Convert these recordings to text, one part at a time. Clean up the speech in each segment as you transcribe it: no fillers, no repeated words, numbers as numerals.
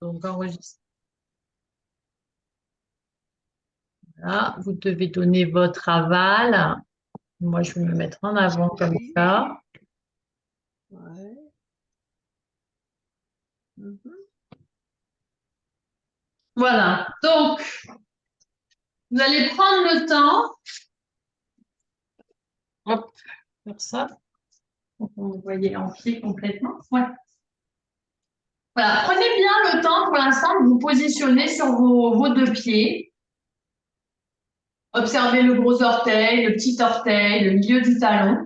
Donc, enregistre. Là, vous devez donner votre aval. Moi, je vais me mettre en avant comme Oui. ça. Ouais. Mhm. Voilà. Donc, vous allez prendre le temps. Hop, faire ça. Donc, vous voyez en pied complètement. Ouais. Voilà. Prenez bien le temps pour l'instant de vous positionner sur vos deux pieds. Observez le gros orteil, le petit orteil, le milieu du talon.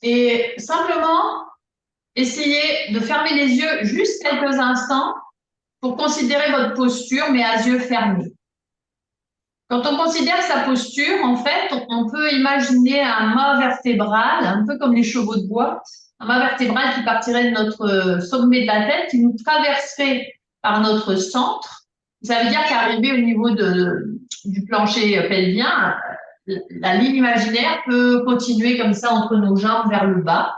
Et simplement, essayez de fermer les yeux juste quelques instants pour considérer votre posture, mais à yeux fermés. Quand on considère sa posture, en fait, on peut imaginer un mât vertébral, un peu comme les chevaux de bois, un mât vertébral qui partirait de notre sommet de la tête, qui nous traverserait par notre centre. Ça veut dire qu'arrivé au niveau du plancher pelvien, la ligne imaginaire peut continuer comme ça entre nos jambes vers le bas.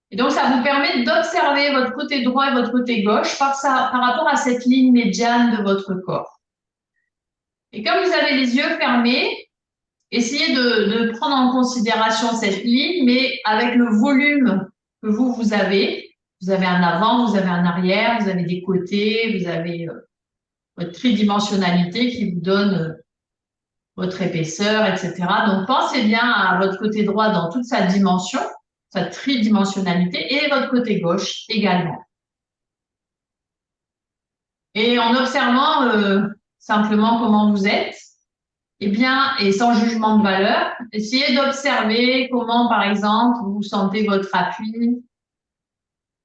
Et donc, ça vous permet d'observer votre côté droit et votre côté gauche par rapport à cette ligne médiane de votre corps. Et comme vous avez les yeux fermés, essayez de prendre en considération cette ligne, mais avec le volume que vous avez. Vous avez un avant, vous avez un arrière, vous avez des côtés, vous avez votre tridimensionnalité qui vous donne votre épaisseur, etc. Donc, pensez bien à votre côté droit dans toute sa dimension, sa tridimensionnalité, et votre côté gauche également. Et en observant simplement comment vous êtes, eh bien, et sans jugement de valeur, essayez d'observer comment, par exemple, vous sentez votre appui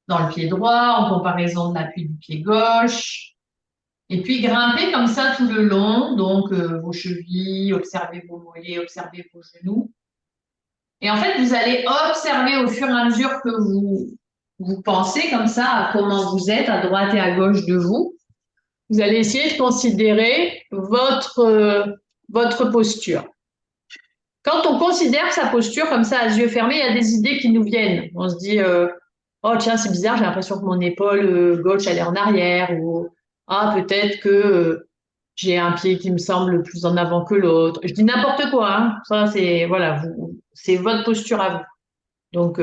dans le pied droit en comparaison de l'appui du pied gauche. Et puis, grimpez comme ça tout le long, donc vos chevilles, observez vos mollets, observez vos genoux. Et en fait, vous allez observer au fur et à mesure que vous pensez comme ça à comment vous êtes à droite et à gauche de vous. Vous allez essayer de considérer votre posture. Quand on considère sa posture comme ça, à yeux fermés, il y a des idées qui nous viennent. On se dit, oh tiens, c'est bizarre, j'ai l'impression que mon épaule gauche, elle est en arrière, ou ah, peut-être que j'ai un pied qui me semble plus en avant que l'autre. Je dis n'importe quoi, hein. Ça, c'est, voilà, c'est votre posture à vous. Donc,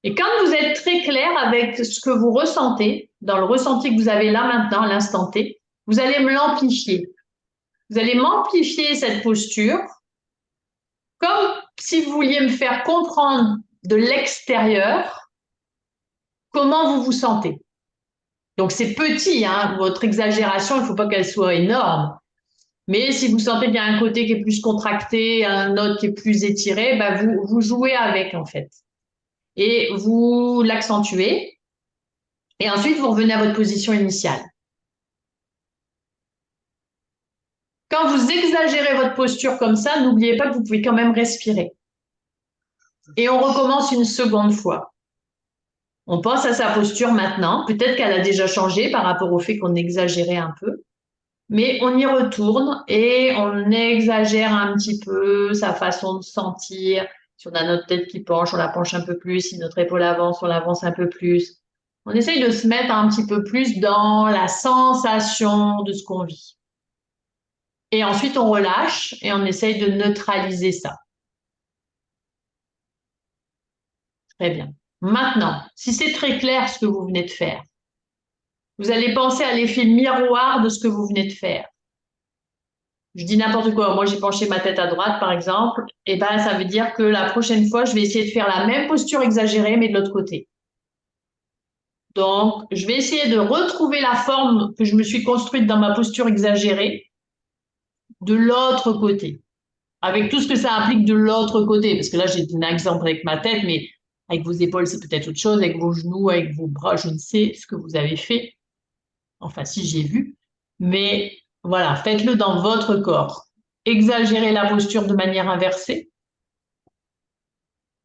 et quand vous êtes très clair avec ce que vous ressentez, dans le ressenti que vous avez là maintenant, à l'instant T, vous allez me l'amplifier. Vous allez m'amplifier cette posture comme si vous vouliez me faire comprendre de l'extérieur comment vous vous sentez. Donc c'est petit, hein, votre exagération, il ne faut pas qu'elle soit énorme. Mais si vous sentez qu'il y a un côté qui est plus contracté, un autre qui est plus étiré, bah vous jouez avec en fait. Et vous l'accentuez. Et ensuite, vous revenez à votre position initiale. Quand vous exagérez votre posture comme ça, n'oubliez pas que vous pouvez quand même respirer. Et on recommence une seconde fois. On pense à sa posture maintenant. Peut-être qu'elle a déjà changé par rapport au fait qu'on exagérait un peu. Mais on y retourne et on exagère un petit peu sa façon de sentir. Si on a notre tête qui penche, on la penche un peu plus. Si notre épaule avance, on l'avance un peu plus. On essaye de se mettre un petit peu plus dans la sensation de ce qu'on vit. Et ensuite, on relâche et on essaye de neutraliser ça. Très bien. Maintenant, si c'est très clair ce que vous venez de faire, vous allez penser à l'effet miroir de ce que vous venez de faire. Je dis n'importe quoi. Moi, j'ai penché ma tête à droite, par exemple. Et ben, ça veut dire que la prochaine fois, je vais essayer de faire la même posture exagérée, mais de l'autre côté. Donc, je vais essayer de retrouver la forme que je me suis construite dans ma posture exagérée de l'autre côté, avec tout ce que ça implique de l'autre côté. Parce que là, j'ai donné un exemple avec ma tête, mais avec vos épaules, c'est peut-être autre chose, avec vos genoux, avec vos bras, je ne sais ce que vous avez fait. Enfin, si j'ai vu. Mais voilà, faites-le dans votre corps. Exagérez la posture de manière inversée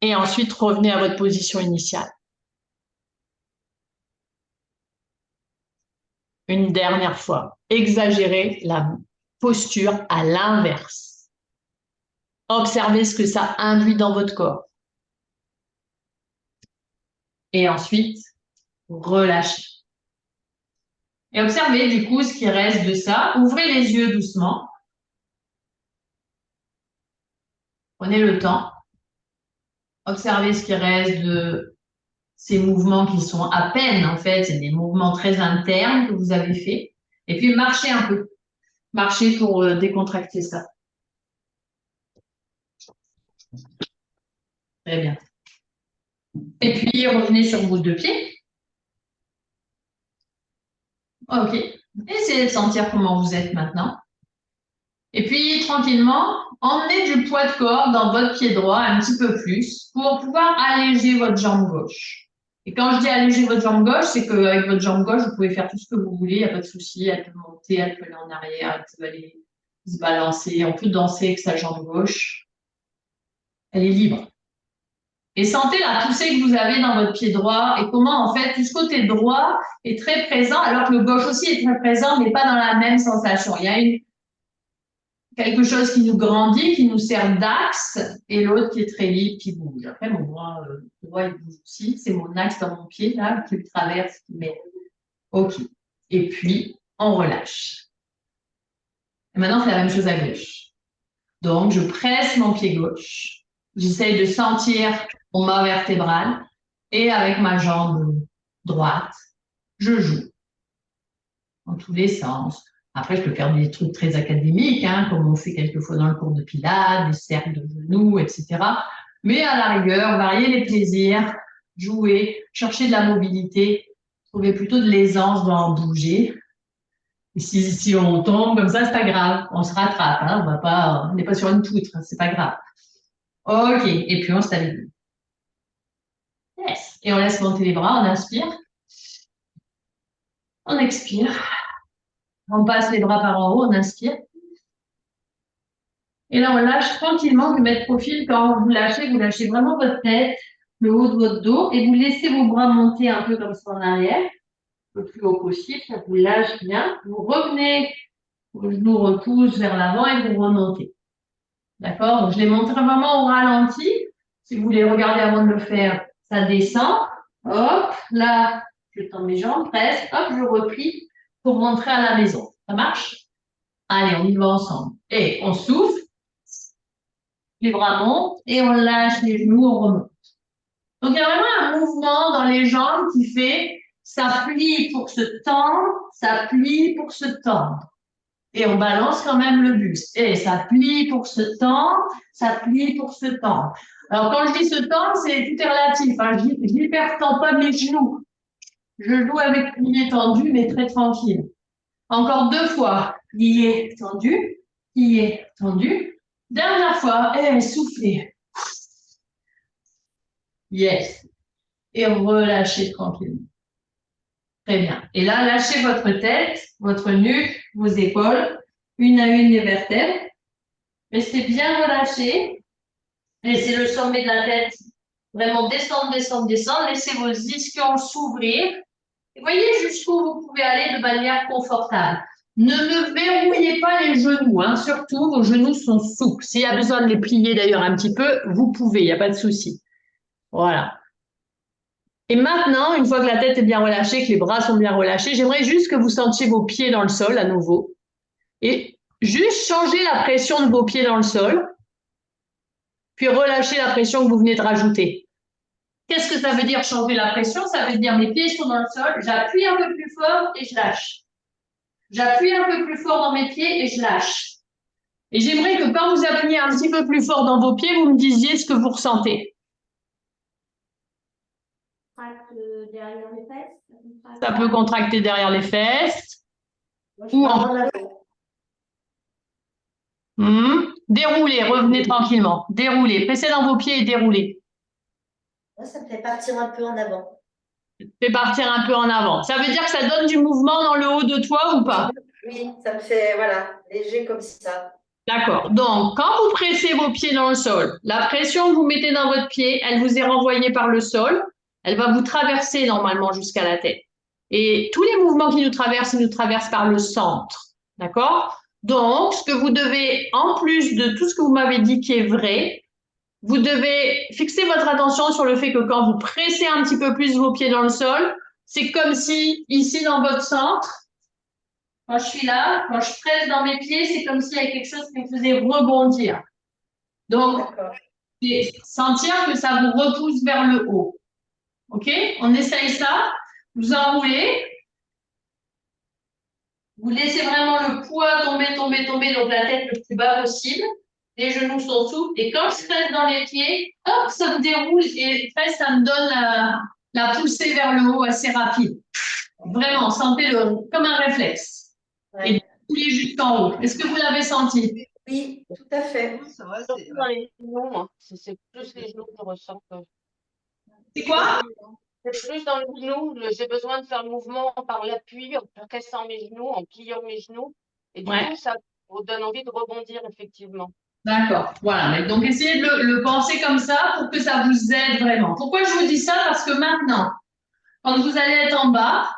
et ensuite revenez à votre position initiale. Une dernière fois, exagérez la posture à l'inverse. Observez ce que ça induit dans votre corps. Et ensuite, relâchez. Et observez du coup ce qui reste de ça. Ouvrez les yeux doucement. Prenez le temps. Observez ce qui reste de ces mouvements qui sont à peine, en fait, c'est des mouvements très internes que vous avez faits. Et puis marchez un peu. Marchez pour décontracter ça. Très bien. Et puis revenez sur vos deux pieds. Ok. Essayez de sentir comment vous êtes maintenant. Et puis, tranquillement, emmenez du poids de corps dans votre pied droit un petit peu plus pour pouvoir alléger votre jambe gauche. Et quand je dis alléger votre jambe gauche, c'est qu'avec votre jambe gauche, vous pouvez faire tout ce que vous voulez, il n'y a pas de souci, elle peut monter, elle peut aller en arrière, elle peut aller se balancer, on peut danser avec sa jambe gauche. Elle est libre. Et sentez la poussée que vous avez dans votre pied droit et comment, en fait, tout ce côté droit est très présent, alors que le gauche aussi est très présent, mais pas dans la même sensation. Il y a quelque chose qui nous grandit, qui nous sert d'axe, et l'autre qui est très libre, qui bouge. Après, mon bras droit, il bouge aussi. C'est mon axe dans mon pied, là, qui le traverse, qui met. OK. Et puis, on relâche. Et maintenant, c'est la même chose à gauche. Donc, je presse mon pied gauche. J'essaye de sentir mon mât vertébral. Et avec ma jambe droite, je joue. Dans tous les sens. Après, je peux faire des trucs très académiques, hein, comme on fait quelquefois dans le cours de pilates, des cercles de genoux, etc. Mais à la rigueur, varier les plaisirs, jouer, chercher de la mobilité, trouver plutôt de l'aisance dans bouger. Et si on tombe comme ça, c'est pas grave, on se rattrape, hein, on n'est pas sur une poutre, c'est pas grave. Ok, et puis on stabilise. Yes. Et on laisse monter les bras, on inspire. On expire. On passe les bras par en haut, on inspire. Et là, on lâche tranquillement, vous mettez profil. Quand vous lâchez vraiment votre tête, le haut de votre dos, et vous laissez vos bras monter un peu comme ça en arrière, le plus haut possible, ça vous lâche bien. Vous revenez, vos genoux repoussent vers l'avant et vous remontez. D'accord? Donc, je les montre vraiment au ralenti. Si vous voulez regarder avant de le faire, ça descend. Hop, là, je tends mes jambes, presque. Hop, je replie pour rentrer à la maison. Ça marche? Allez, on y va ensemble. Et on souffle. Les bras montent et on lâche les genoux, on remonte. Donc, il y a vraiment un mouvement dans les jambes qui fait ça plie pour se tendre, ça plie pour se tendre. Et on balance quand même le buste. Et ça plie pour se tendre, ça plie pour se tendre. Alors, quand je dis se tendre, tout est relatif. Hein. Je n'hypertends pas mes genoux. Je joue avec plié tendu, mais très tranquille. Encore 2 fois. Plié tendu, plié tendu. Dernière fois, et soufflez. Yes. Et relâchez tranquillement. Très bien. Et là, lâchez votre tête, votre nuque, vos épaules, une à une les vertèbres. Restez bien relâchés. Laissez le sommet de la tête vraiment descendre, descendre, descendre. Laissez vos ischions s'ouvrir. Et voyez jusqu'où vous pouvez aller de manière confortable. Ne me verrouillez pas les genoux, hein. Surtout, vos genoux sont souples. S'il y a besoin de les plier d'ailleurs un petit peu, vous pouvez, il n'y a pas de souci. Voilà. Et maintenant, une fois que la tête est bien relâchée, que les bras sont bien relâchés, j'aimerais juste que vous sentiez vos pieds dans le sol à nouveau. Et juste changer la pression de vos pieds dans le sol, puis relâcher la pression que vous venez de rajouter. Qu'est-ce que ça veut dire changer la pression? Ça veut dire mes pieds sont dans le sol, j'appuie un peu plus fort et je lâche. J'appuie un peu plus fort dans mes pieds et je lâche. Et j'aimerais que quand vous appuyez un petit peu plus fort dans vos pieds, vous me disiez ce que vous ressentez. Derrière les fesses. Ça peut contracter derrière les fesses. Ou en... Déroulez, revenez tranquillement. Déroulez, pressez dans vos pieds et déroulez. Ça me fait partir un peu en avant. Fais partir un peu en avant. Ça veut dire que ça donne du mouvement dans le haut de toi ou pas? Oui, ça me fait, voilà, léger comme ça. D'accord. Donc, quand vous pressez vos pieds dans le sol, la pression que vous mettez dans votre pied, elle vous est renvoyée par le sol. Elle va vous traverser normalement jusqu'à la tête. Et tous les mouvements qui nous traversent, ils nous traversent par le centre. D'accord? Donc, ce que vous devez, en plus de tout ce que vous m'avez dit qui est vrai, vous devez fixer votre attention sur le fait que quand vous pressez un petit peu plus vos pieds dans le sol, c'est comme si, ici, dans votre centre, quand je suis là, quand je presse dans mes pieds, c'est comme s'il y avait quelque chose qui me faisait rebondir. Donc, c'est sentir que ça vous repousse vers le haut. OK? On essaye ça. Vous enroulez. Vous laissez vraiment le poids tomber, tomber, tomber, donc la tête le plus bas possible. Les genoux sont souples. Et quand je presse dans les pieds, hop, ça me déroule et presque ça me donne la poussée vers le haut assez rapide. Vraiment, sentez-le comme un réflexe. Ouais. Et poussez jusqu'en haut. Est-ce que vous l'avez senti? Oui, tout à fait. Ça va, Surtout dans les genoux, moi. C'est plus les genoux que je ressens. C'est quoi? C'est plus dans les genoux. J'ai besoin de faire le mouvement par l'appui, en cassant mes genoux, en pliant mes genoux. Et du coup, ça vous donne envie de rebondir, effectivement. D'accord. Voilà. Mais donc, essayez de le penser comme ça pour que ça vous aide vraiment. Pourquoi je vous dis ça? Parce que maintenant, quand vous allez être en bas,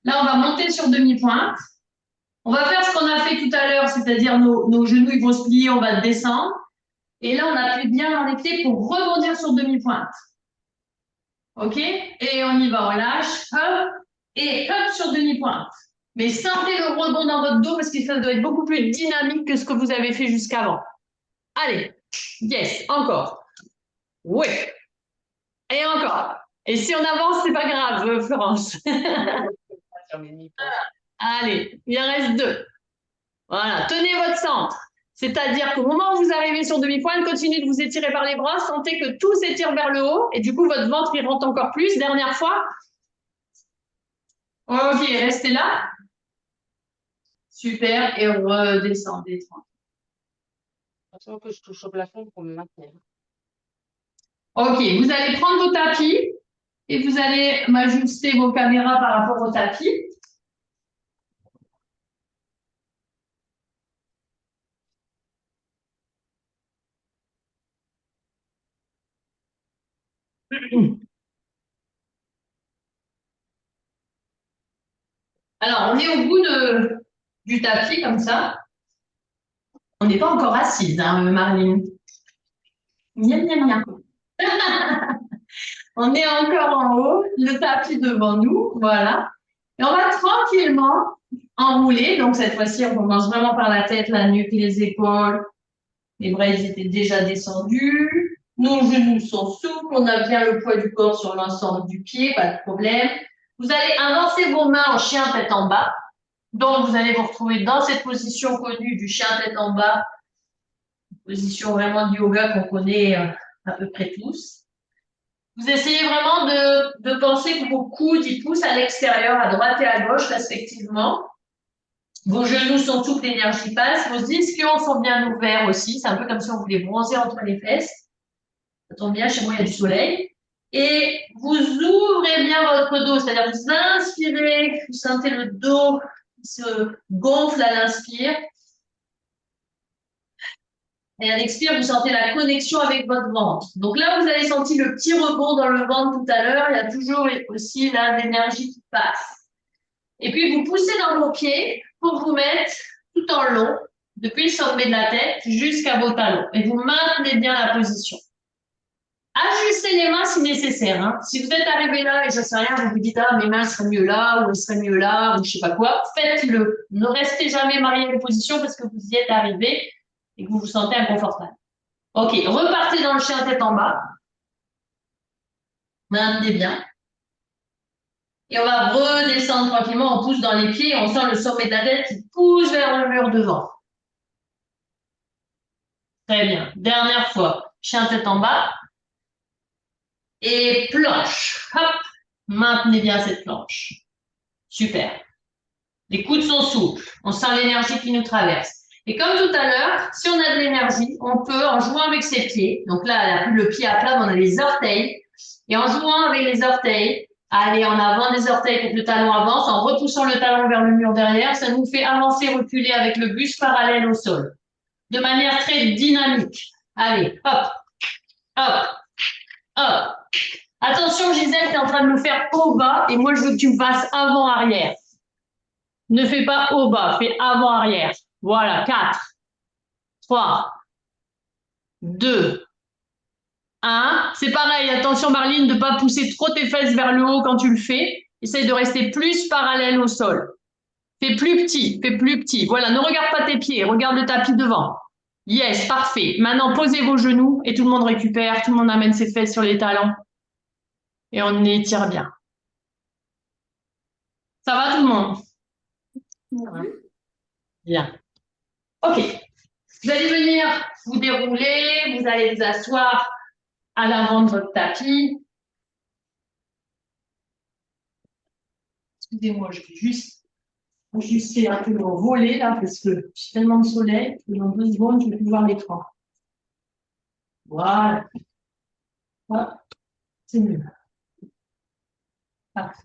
là, on va monter sur demi-pointe. On va faire ce qu'on a fait tout à l'heure, c'est-à-dire nos genoux, ils vont se plier, on va descendre. Et là, on appuie bien dans les pieds pour rebondir sur demi-pointe. OK? Et on y va, on lâche, hop, et hop sur demi-pointe. Mais sentez le rebond dans votre dos parce que ça doit être beaucoup plus dynamique que ce que vous avez fait jusqu'avant. Allez, yes, encore. Oui. Et encore. Et si on avance, c'est pas grave, Florence. Allez, il en reste 2. Voilà, tenez votre centre. C'est-à-dire qu'au moment où vous arrivez sur demi-pointe, continuez de vous étirer par les bras, sentez que tout s'étire vers le haut et du coup, votre ventre, il rentre encore plus. Dernière fois. OK, restez là. Super, et redescendez. Attention que je touche au plafond pour me maintenir. OK, vous allez prendre vos tapis et vous allez m'ajuster vos caméras par rapport au tapis. Alors, on est au bout du tapis, comme ça. On n'est pas encore assise, hein, Marlene. Miam, miam, miam. On est encore en haut, le tapis devant nous, voilà. Et on va tranquillement enrouler. Donc, cette fois-ci, on commence vraiment par la tête, la nuque, les épaules. Les bras, ils étaient déjà descendus. Nos genoux sont souples. On a bien le poids du corps sur l'ensemble du pied, pas de problème. Vous allez avancer vos mains en chien tête en bas. Donc, vous allez vous retrouver dans cette position connue du chien tête en bas. Position vraiment du yoga qu'on connaît à peu près tous. Vous essayez vraiment de penser que vos coudes ils poussent à l'extérieur, à droite et à gauche, respectivement. Vos genoux sont souples, l'énergie passe. Vos ischions sont bien ouverts aussi. C'est un peu comme si on voulait bronzer entre les fesses. Ça tombe bien, chez moi, il y a du soleil. Et vous ouvrez bien votre dos, c'est-à-dire vous inspirez, vous sentez le dos qui se gonfle à l'inspire. Et à l'expire, vous sentez la connexion avec votre ventre. Donc là, vous avez senti le petit rebond dans le ventre tout à l'heure. Il y a toujours aussi là l'énergie qui passe. Et puis, vous poussez dans vos pieds pour vous mettre tout en long, depuis le sommet de la tête jusqu'à vos talons. Et vous maintenez bien la position. Ajustez les mains si nécessaire. Hein. Si vous êtes arrivé là et je ne sais rien, vous vous dites, ah, mes mains seraient mieux là, ou elles seraient mieux là, ou je ne sais pas quoi, faites-le. Ne restez jamais marié à une position parce que vous y êtes arrivé et que vous vous sentez inconfortable. OK, repartez dans le chien tête en bas. Maintenez bien. Et on va redescendre tranquillement, on pousse dans les pieds, on sent le sommet de la tête qui pousse vers le mur devant. Très bien. Dernière fois, chien tête en bas. Et planche. Hop, maintenez bien cette planche. Super. Les coudes sont souples. On sent l'énergie qui nous traverse. Et comme tout à l'heure, si on a de l'énergie, on peut, en jouant avec ses pieds, donc là, elle a plus le pied à plat, mais on a les orteils, et en jouant avec les orteils, aller en avant des orteils pour que le talon avance, en repoussant le talon vers le mur derrière, ça nous fait avancer, reculer avec le buste parallèle au sol, de manière très dynamique. Allez, hop, hop, hop. Attention, Gisèle, tu es en train de me faire haut-bas, et moi, je veux que tu me fasses avant-arrière. Ne fais pas haut-bas, fais avant-arrière. Voilà, 4, 3, 2, 1. C'est pareil, attention Marline, de ne pas pousser trop tes fesses vers le haut quand tu le fais. Essaye de rester plus parallèle au sol. Fais plus petit, fais plus petit. Voilà, ne regarde pas tes pieds, regarde le tapis devant. Yes, parfait. Maintenant, posez vos genoux et tout le monde récupère, tout le monde amène ses fesses sur les talons. Et on étire bien. Ça va tout le monde? Bien. Ok. Vous allez venir vous dérouler, vous allez vous asseoir à l'avant de votre tapis. Excusez-moi, je vais juste ajuster un peu mon volet là parce que j'ai tellement de soleil que dans 2 secondes, je vais plus voir l'écran. Voilà. Ah, c'est mieux. Parfait.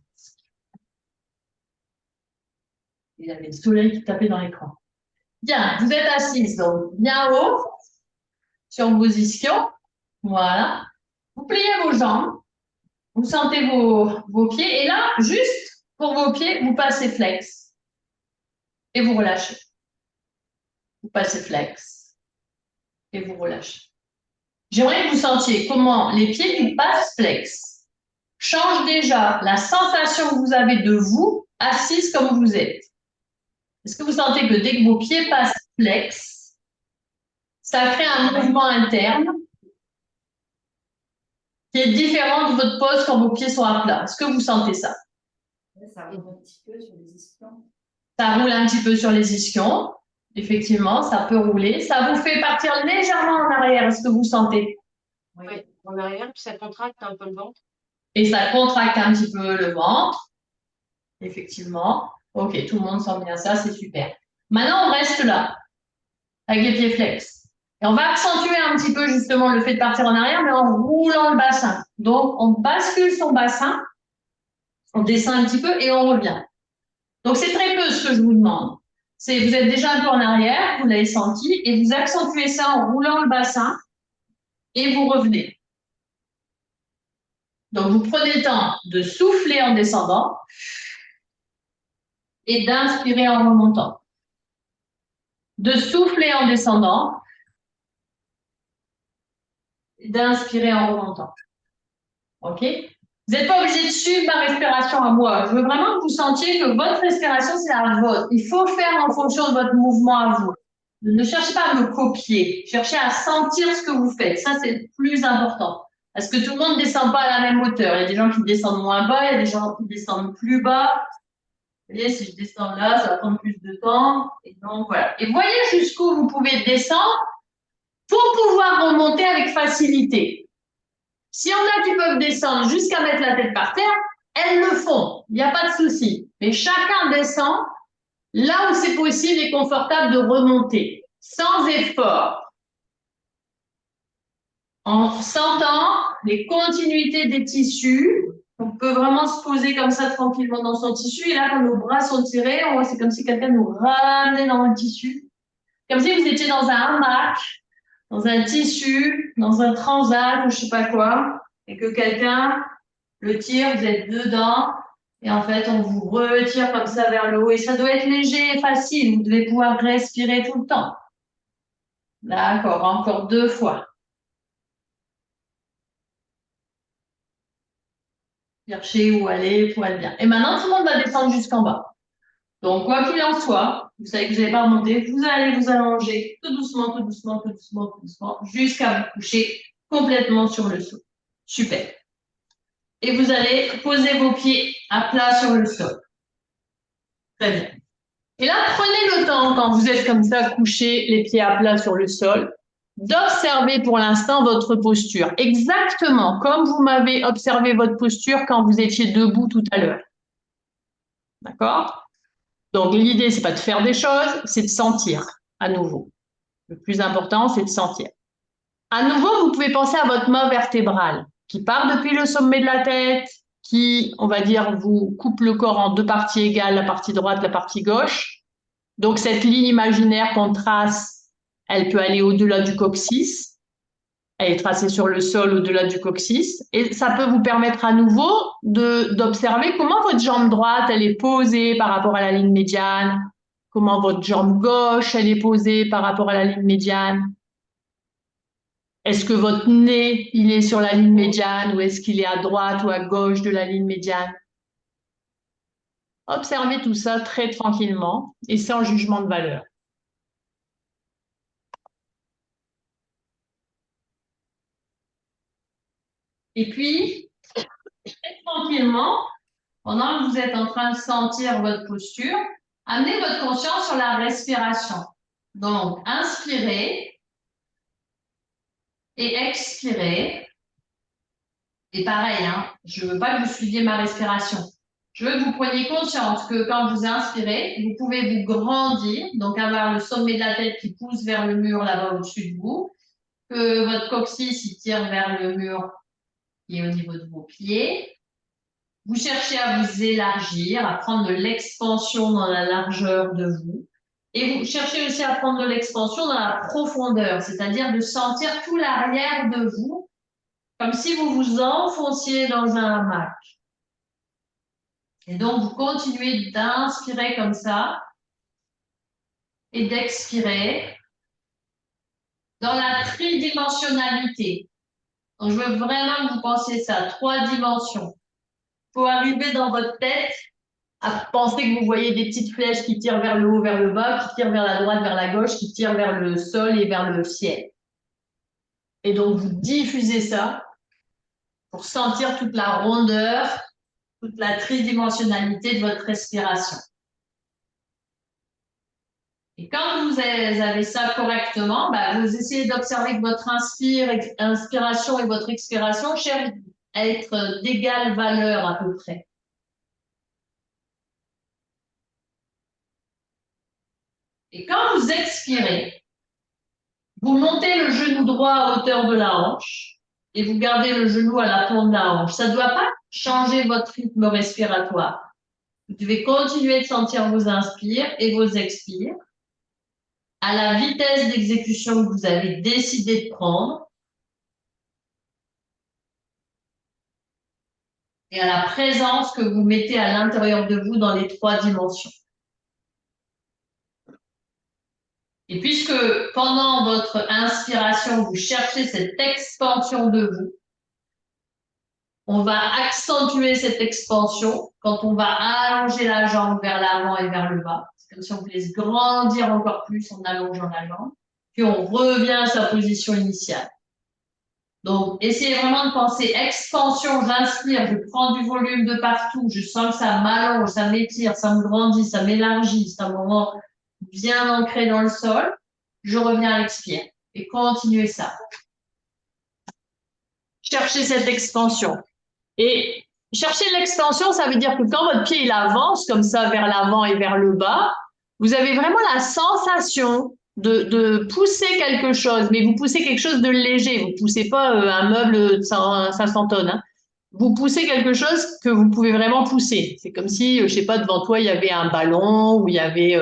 Il y avait le soleil qui tapait dans l'écran. Bien, vous êtes assise, donc bien haut sur vos ischions. Voilà. Vous pliez vos jambes. Vous sentez vos pieds. Et là, juste pour vos pieds, vous passez flex. Et vous relâchez. Vous passez flex. Et vous relâchez. J'aimerais que vous sentiez comment les pieds qui passent flex changent déjà la sensation que vous avez de vous, assise comme vous êtes. Est-ce que vous sentez que dès que vos pieds passent flex, ça crée un mouvement interne qui est différent de votre pose quand vos pieds sont à plat? Est-ce que vous sentez ça? Ça roule un petit peu sur les ischions. Ça roule un petit peu sur les ischions. Effectivement, ça peut rouler. Ça vous fait partir légèrement en arrière. Est-ce que vous sentez? Oui, en arrière, puis ça contracte un peu le ventre. Et ça contracte un petit peu le ventre. Effectivement. Ok, tout le monde sent bien ça, c'est super. Maintenant, on reste là, avec les pieds flex. Et on va accentuer un petit peu justement le fait de partir en arrière, mais en roulant le bassin. Donc, on bascule son bassin, on descend un petit peu et on revient. Donc, c'est très peu ce que je vous demande. C'est, vous êtes déjà un peu en arrière, vous l'avez senti, et vous accentuez ça en roulant le bassin et vous revenez. Donc, vous prenez le temps de souffler en descendant et d'inspirer en remontant. De souffler en descendant et d'inspirer en remontant. OK? Vous n'êtes pas obligé de suivre ma respiration à moi. Je veux vraiment que vous sentiez que votre respiration, c'est la vôtre. Il faut faire en fonction de votre mouvement à vous. Ne cherchez pas à me copier. Cherchez à sentir ce que vous faites. Ça, c'est le plus important. Parce que tout le monde ne descend pas à la même hauteur. Il y a des gens qui descendent moins bas, il y a des gens qui descendent plus bas. Vous voyez, si je descends là, ça va prendre plus de temps. Et donc, voilà. Et voyez jusqu'où vous pouvez descendre pour pouvoir remonter avec facilité. Si on a qui peuvent descendre jusqu'à mettre la tête par terre, elles le font. Il n'y a pas de souci. Mais chacun descend là où c'est possible et confortable de remonter, sans effort. En sentant les continuités des tissus, on peut vraiment se poser comme ça tranquillement dans son tissu. Et là, quand nos bras sont tirés, c'est comme si quelqu'un nous ramenait dans le tissu. Comme si vous étiez dans un hamac, dans un tissu, dans un transat ou je sais pas quoi, et que quelqu'un le tire, vous êtes dedans, et en fait, on vous retire comme ça vers le haut. Et ça doit être léger et facile. Vous devez pouvoir respirer tout le temps. D'accord, encore 2 fois. Chercher où aller pour aller bien. Et maintenant, tout le monde va descendre jusqu'en bas. Donc, quoi qu'il en soit, vous savez que vous n'allez pas remonter, vous allez vous allonger tout doucement, tout doucement, tout doucement, tout doucement, jusqu'à vous coucher complètement sur le sol. Super. Et vous allez poser vos pieds à plat sur le sol. Très bien. Et là, prenez le temps, quand vous êtes comme ça, couché, les pieds à plat sur le sol, d'observer pour l'instant votre posture. Exactement comme vous m'avez observé votre posture quand vous étiez debout tout à l'heure. D'accord? Donc, l'idée, c'est pas de faire des choses, c'est de sentir à nouveau. Le plus important, c'est de sentir. À nouveau, vous pouvez penser à votre main vertébrale qui part depuis le sommet de la tête, qui, on va dire, vous coupe le corps en 2 parties égales, la partie droite, la partie gauche. Donc, cette ligne imaginaire qu'on trace, elle peut aller au-delà du coccyx. Elle est tracée sur le sol au-delà du coccyx. Et ça peut vous permettre à nouveau d'observer comment votre jambe droite, elle est posée par rapport à la ligne médiane, comment votre jambe gauche, elle est posée par rapport à la ligne médiane. Est-ce que votre nez, il est sur la ligne médiane ou est-ce qu'il est à droite ou à gauche de la ligne médiane? Observez tout ça très tranquillement et sans jugement de valeur. Et puis, très tranquillement, pendant que vous êtes en train de sentir votre posture, amenez votre conscience sur la respiration. Donc, inspirez et expirez. Et pareil, hein, je ne veux pas que vous suiviez ma respiration. Je veux que vous preniez conscience que quand vous inspirez, vous pouvez vous grandir, donc avoir le sommet de la tête qui pousse vers le mur là-bas au-dessus de vous, que votre coccyx il tire vers le mur qui est au niveau de vos pieds. Vous cherchez à vous élargir, à prendre de l'expansion dans la largeur de vous. Et vous cherchez aussi à prendre de l'expansion dans la profondeur, c'est-à-dire de sentir tout l'arrière de vous, comme si vous vous enfonciez dans un hamac. Et donc, vous continuez d'inspirer comme ça et d'expirer dans la tridimensionnalité. Donc, je veux vraiment que vous pensiez ça, 3 dimensions. Il faut arriver dans votre tête à penser que vous voyez des petites flèches qui tirent vers le haut, vers le bas, qui tirent vers la droite, vers la gauche, qui tirent vers le sol et vers le ciel. Et donc, vous diffusez ça pour sentir toute la rondeur, toute la tridimensionnalité de votre respiration. Et quand vous avez ça correctement, vous essayez d'observer que votre inspiration et votre expiration cherchent à être d'égale valeur à peu près. Et quand vous expirez, vous montez le genou droit à hauteur de la hanche et vous gardez le genou à la pointe de la hanche. Ça ne doit pas changer votre rythme respiratoire. Vous devez continuer de sentir vos inspires et vos expires à la vitesse d'exécution que vous avez décidé de prendre et à la présence que vous mettez à l'intérieur de vous dans les 3 dimensions. Et puisque pendant votre inspiration, vous cherchez cette expansion de vous, on va accentuer cette expansion quand on va allonger la jambe vers l'avant et vers le bas. C'est comme si on vous laisse grandir encore plus en allongeant la jambe. Puis on revient à sa position initiale. Donc, essayez vraiment de penser expansion, j'inspire, je prends du volume de partout, je sens que ça m'allonge, ça m'étire, ça me grandit, ça m'élargit, c'est un moment bien ancré dans le sol. Je reviens à l'expire et continuez ça. Cherchez cette expansion. Et chercher l'extension, ça veut dire que quand votre pied il avance comme ça vers l'avant et vers le bas, vous avez vraiment la sensation de pousser quelque chose, mais vous poussez quelque chose de léger. Vous ne poussez pas un meuble de 500 tonnes. Hein. Vous poussez quelque chose que vous pouvez vraiment pousser. C'est comme si, je ne sais pas, devant toi, il y avait un ballon ou il y avait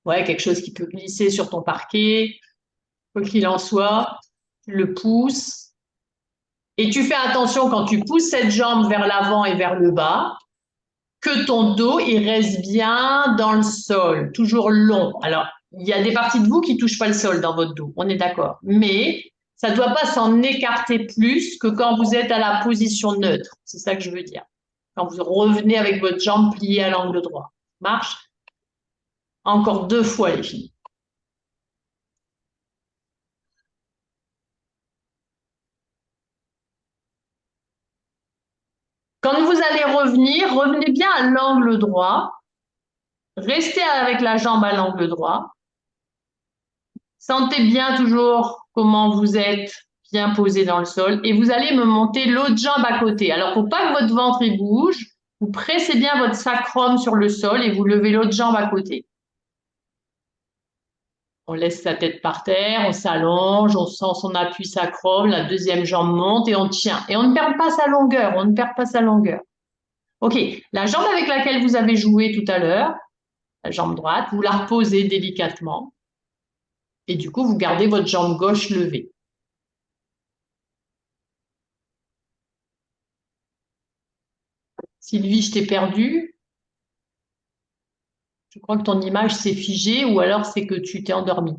quelque chose qui peut glisser sur ton parquet. Quoi qu'il en soit, tu le pousses. Et tu fais attention quand tu pousses cette jambe vers l'avant et vers le bas, que ton dos, il reste bien dans le sol, toujours long. Alors, il y a des parties de vous qui ne touchent pas le sol dans votre dos, on est d'accord. Mais ça ne doit pas s'en écarter plus que quand vous êtes à la position neutre. C'est ça que je veux dire. Quand vous revenez avec votre jambe pliée à l'angle droit. Marche? Encore 2 fois, les filles. Quand vous allez revenir, revenez bien à l'angle droit. Restez avec la jambe à l'angle droit. Sentez bien toujours comment vous êtes bien posé dans le sol. Et vous allez me monter l'autre jambe à côté. Alors, pour pas que votre ventre il bouge, vous pressez bien votre sacrum sur le sol et vous levez l'autre jambe à côté. On laisse sa tête par terre, on s'allonge, on sent son appui sacrum, la deuxième jambe monte et on tient. Et on ne perd pas sa longueur, on ne perd pas sa longueur. Ok, la jambe avec laquelle vous avez joué tout à l'heure, la jambe droite, vous la reposez délicatement. Et du coup, vous gardez votre jambe gauche levée. Sylvie, je t'ai perdue. Je crois que ton image s'est figée ou alors c'est que tu t'es endormie.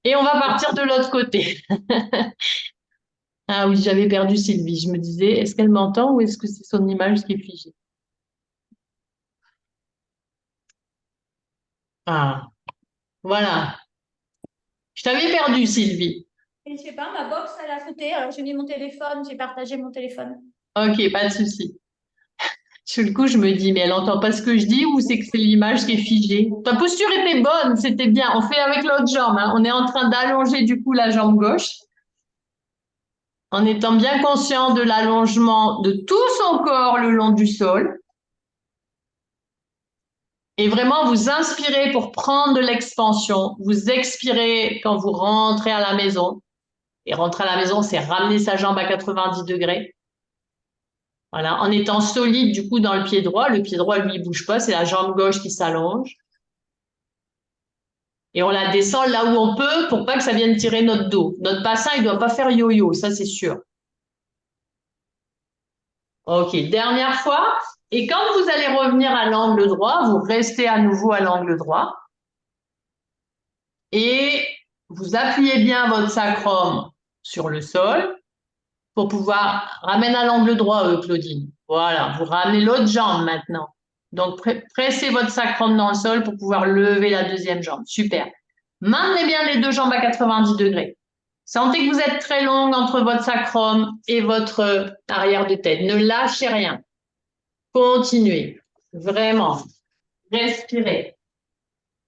Et on va partir de l'autre côté. Ah oui, j'avais perdu Sylvie. Je me disais, est-ce qu'elle m'entend ou est-ce que c'est son image qui est figée? Ah, voilà. Je t'avais perdu, Sylvie. Et je sais pas, ma box, elle a sauté, alors j'ai mis mon téléphone, j'ai partagé mon téléphone. Ok, pas de souci. Sur le coup, je me dis, mais elle entend pas ce que je dis ou c'est que c'est l'image qui est figée? Ta posture était bonne, c'était bien. On fait avec l'autre jambe, hein. On est en train d'allonger du coup la jambe gauche en étant bien conscient de l'allongement de tout son corps le long du sol. Et vraiment, vous inspirez pour prendre de l'expansion. Vous expirez quand vous rentrez à la maison. Et rentrer à la maison, c'est ramener sa jambe à 90 degrés. Voilà, en étant solide du coup dans le pied droit. Le pied droit, lui, il bouge pas, c'est la jambe gauche qui s'allonge. Et on la descend là où on peut pour pas que ça vienne tirer notre dos. Notre bassin, il doit pas faire yo-yo, ça c'est sûr. Ok, dernière fois. Et quand vous allez revenir à l'angle droit, vous restez à nouveau à l'angle droit. Et vous appuyez bien votre sacrum sur le sol pour pouvoir ramener à l'angle droit, Claudine. Voilà, vous ramenez l'autre jambe maintenant. Donc, pressez votre sacrum dans le sol pour pouvoir lever la deuxième jambe. Super. Maintenez bien les deux jambes à 90 degrés. Sentez que vous êtes très longue entre votre sacrum et votre arrière de tête. Ne lâchez rien. Continuez. Vraiment. Respirez.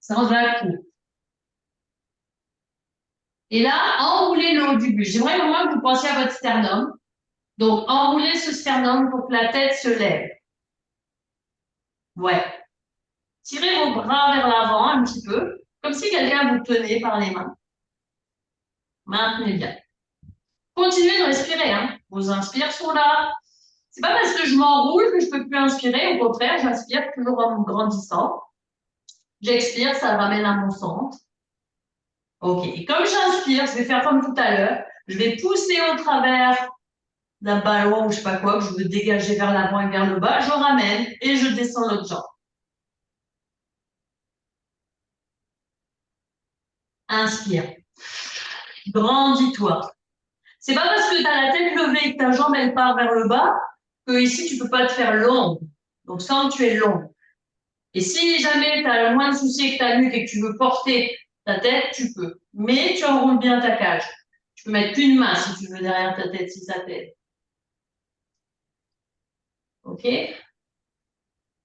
Sans à-coups. Et là, enroulez le haut du buste. J'aimerais vraiment que vous pensiez à votre sternum. Donc, enroulez ce sternum pour que la tête se lève. Ouais. Tirez vos bras vers l'avant un petit peu, comme si quelqu'un vous tenait par les mains. Maintenez bien. Continuez de respirer, hein. Vos inspires sont là. C'est pas parce que je m'enroule que je peux plus inspirer. Au contraire, j'inspire toujours en me grandissant. J'expire, ça ramène à mon centre. Ok. Et comme j'inspire, je vais faire comme tout à l'heure. Je vais pousser au travers d'un ballon ou je sais pas quoi que je veux dégager vers l'avant et vers le bas. Je ramène et je descends l'autre jambe. Inspire. Grandis-toi. C'est pas parce que tu as la tête levée et que ta jambe elle part vers le bas que ici tu peux pas te faire longue. Donc sens que tu es longue. Et si jamais tu as le moins de soucis avec ta nuque et que tu veux porter ta tête, tu peux. Mais tu enroules bien ta cage. Tu peux mettre qu'une main si tu veux derrière ta tête, si ça t'aide. Ok? Tu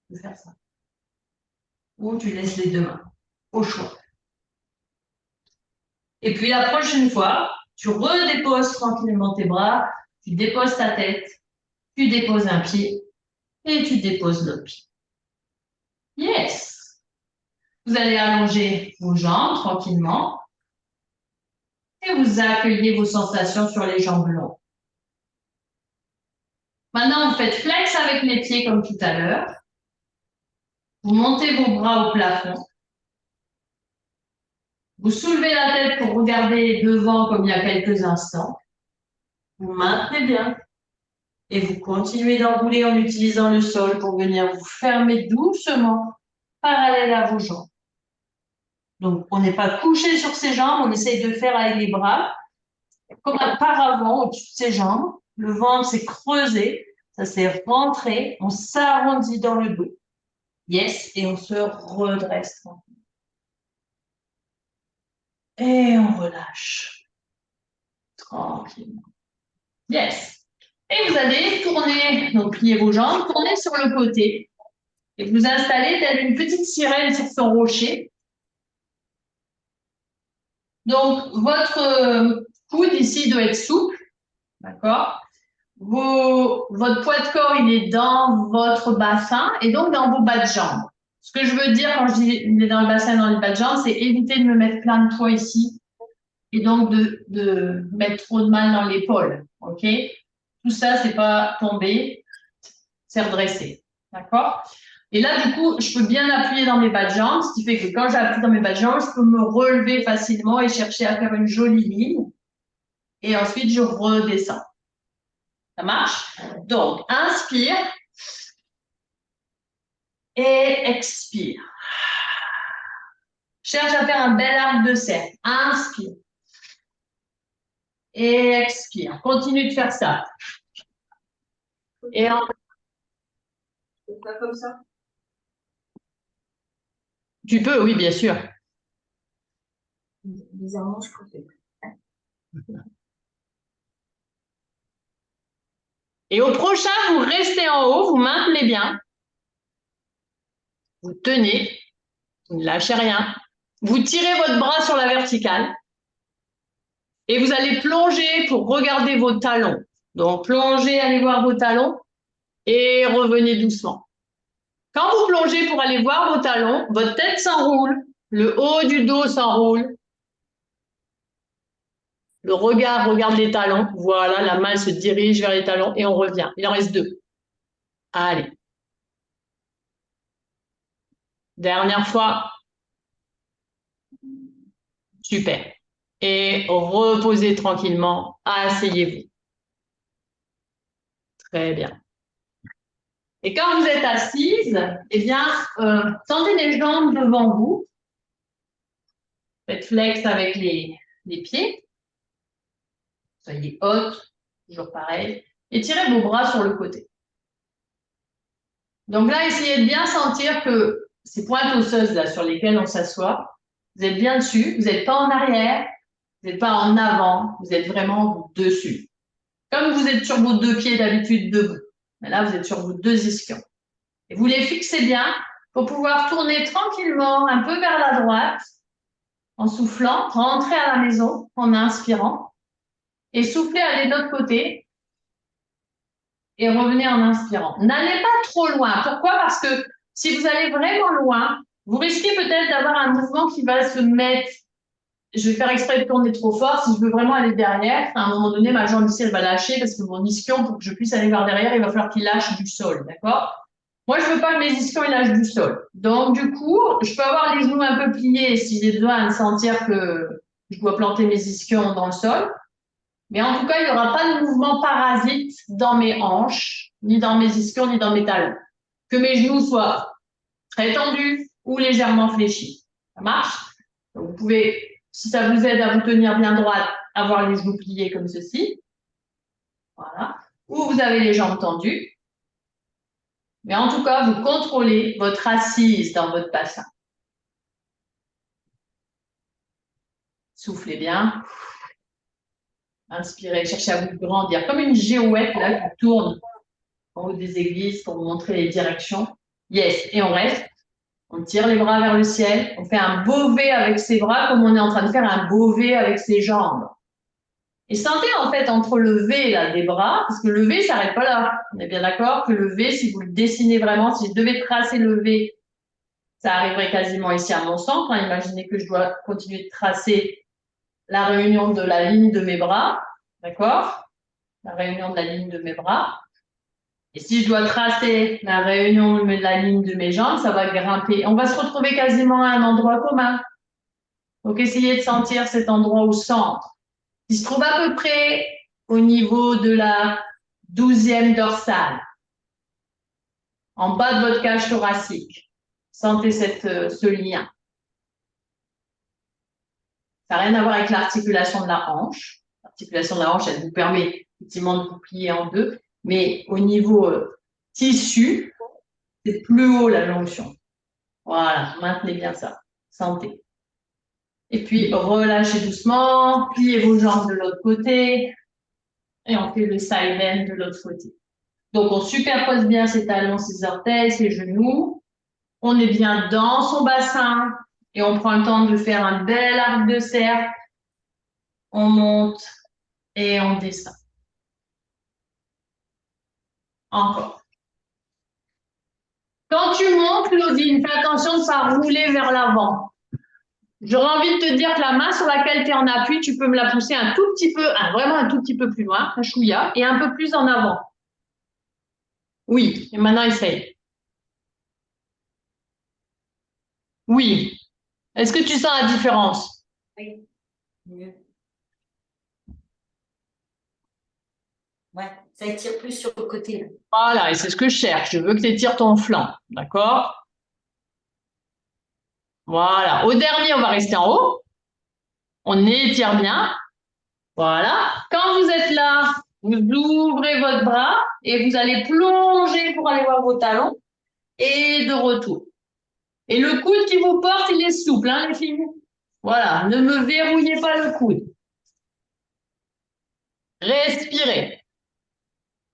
peux faire ça. Ou tu laisses les deux mains. Au choix. Et puis la prochaine fois, tu redéposes tranquillement tes bras, tu déposes ta tête, tu déposes un pied et tu déposes l'autre pied. Yes! Vous allez allonger vos jambes tranquillement et vous accueillez vos sensations sur les jambes longues. Maintenant, vous faites flex avec les pieds comme tout à l'heure. Vous montez vos bras au plafond. Vous soulevez la tête pour regarder devant comme il y a quelques instants. Vous maintenez bien. Et vous continuez d'enrouler en utilisant le sol pour venir vous fermer doucement parallèle à vos jambes. Donc, on n'est pas couché sur ses jambes, on essaye de faire avec les bras, comme un paravent au-dessus de ses jambes. Le ventre s'est creusé, ça s'est rentré, on s'arrondit dans le dos. Yes, et on se redresse tranquille. Et on relâche. Tranquillement. Yes. Et vous allez tourner, donc plier vos jambes, tourner sur le côté et vous installer telle une petite sirène sur son rocher. Donc, votre coude ici doit être souple, d'accord? Votre poids de corps, il est dans votre bassin et donc dans vos bas de jambes. Ce que je veux dire quand je dis il est dans le bassin et dans les bas de jambes, c'est éviter de me mettre plein de poids ici et donc de mettre trop de mal dans l'épaule, ok? Tout ça, c'est pas tomber, c'est redresser, d'accord? Et là, du coup, je peux bien appuyer dans mes bas de jambes, ce qui fait que quand j'appuie dans mes bas de jambes, je peux me relever facilement et chercher à faire une jolie ligne. Et ensuite, je redescends. Ça marche? Donc, inspire et expire. Cherche à faire un bel arc de cercle. Inspire et expire. Continue de faire ça. Et On fait comme ça. Tu peux, oui, bien sûr. Bizarrement, je ne peux pas. Et au prochain, vous restez en haut, vous maintenez bien. Vous tenez, vous ne lâchez rien. Vous tirez votre bras sur la verticale. Et vous allez plonger pour regarder vos talons. Donc, plongez, allez voir vos talons et revenez doucement. Quand vous plongez pour aller voir vos talons, votre tête s'enroule, le haut du dos s'enroule. Le regard regarde les talons. Voilà, la main se dirige vers les talons et on revient. Il en reste 2. Allez. Dernière fois. Super. Et reposez tranquillement. Asseyez-vous. Très bien. Et quand vous êtes assise, eh bien, tendez les jambes devant vous. Faites flex avec les pieds. Soyez haute, toujours pareil. Et tirez vos bras sur le côté. Donc là, essayez de bien sentir que ces pointes osseuses là sur lesquelles on s'assoit, vous êtes bien dessus, vous n'êtes pas en arrière, vous n'êtes pas en avant, vous êtes vraiment dessus. Comme vous êtes sur vos 2 pieds d'habitude debout. Mais là, vous êtes sur vos 2 ischions. Et vous les fixez bien pour pouvoir tourner tranquillement un peu vers la droite en soufflant, rentrer à la maison en inspirant et soufflez, allez de l'autre côté et revenez en inspirant. N'allez pas trop loin. Pourquoi? Parce que si vous allez vraiment loin, vous risquez peut-être d'avoir un mouvement qui va se mettre. Je vais faire exprès de tourner trop fort. Si je veux vraiment aller derrière, à un moment donné, ma jambe ici, elle va lâcher parce que mon ischion, pour que je puisse aller vers derrière, il va falloir qu'il lâche du sol. D'accord? Moi, je veux pas que mes ischions ils lâchent du sol. Donc, du coup, je peux avoir les genoux un peu pliés si j'ai besoin de sentir que je dois planter mes ischions dans le sol. Mais en tout cas, il n'y aura pas de mouvement parasite dans mes hanches, ni dans mes ischions, ni dans mes talons. Que mes genoux soient très tendus ou légèrement fléchis. Ça marche? Donc, vous pouvez, si ça vous aide à vous tenir bien droite, avoir les genoux pliés comme ceci. Voilà. Ou vous avez les jambes tendues. Mais en tout cas, vous contrôlez votre assise dans votre bassin. Soufflez bien. Inspirez, cherchez à vous grandir. Comme une girouette là qui tourne en haut des églises pour vous montrer les directions. Yes. Et on reste. On tire les bras vers le ciel. On fait un beau V avec ses bras comme on est en train de faire un beau V avec ses jambes. Et sentez en fait entre le V là, des bras, parce que le V ne s'arrête pas là. On est bien d'accord que le V, si vous le dessinez vraiment, si je devais tracer le V, ça arriverait quasiment ici à mon centre. Hein. Imaginez que je dois continuer de tracer la réunion de la ligne de mes bras. D'accord? La réunion de la ligne de mes bras. Et si je dois tracer la réunion de la ligne de mes jambes, ça va grimper. On va se retrouver quasiment à un endroit commun. Donc, essayez de sentir cet endroit au centre. Il se trouve à peu près au niveau de la 12e dorsale, en bas de votre cage thoracique. Sentez ce lien. Ça n'a rien à voir avec l'articulation de la hanche. L'articulation de la hanche, elle vous permet effectivement de vous plier en 2, mais au niveau tissu, c'est plus haut la jonction. Voilà, maintenez bien ça. Sentez. Et puis, relâchez doucement, pliez vos jambes de l'autre côté, et on fait le side bend de l'autre côté. Donc, on superpose bien ses talons, ses orteils, ses genoux. On est bien dans son bassin, et on prend le temps de faire un bel arc de cercle. On monte et on descend. Encore. Quand tu montes, Claudine, fais attention de ne pas rouler vers l'avant. J'aurais envie de te dire que la main sur laquelle tu es en appui, tu peux me la pousser un tout petit peu, vraiment un tout petit peu plus loin, un chouïa, et un peu plus en avant. Oui, et maintenant essaye. Oui. Est-ce que tu sens la différence? Oui, mieux. Ouais, ça étire plus sur le côté. Là. Voilà, et c'est ce que je cherche. Je veux que tu étires ton flanc. D'accord? Voilà. Au dernier, on va rester en haut. On étire bien. Voilà. Quand vous êtes là, vous ouvrez votre bras et vous allez plonger pour aller voir vos talons. Et de retour. Et le coude qui vous porte, il est souple, hein, les filles? Voilà, ne me verrouillez pas le coude. Respirez.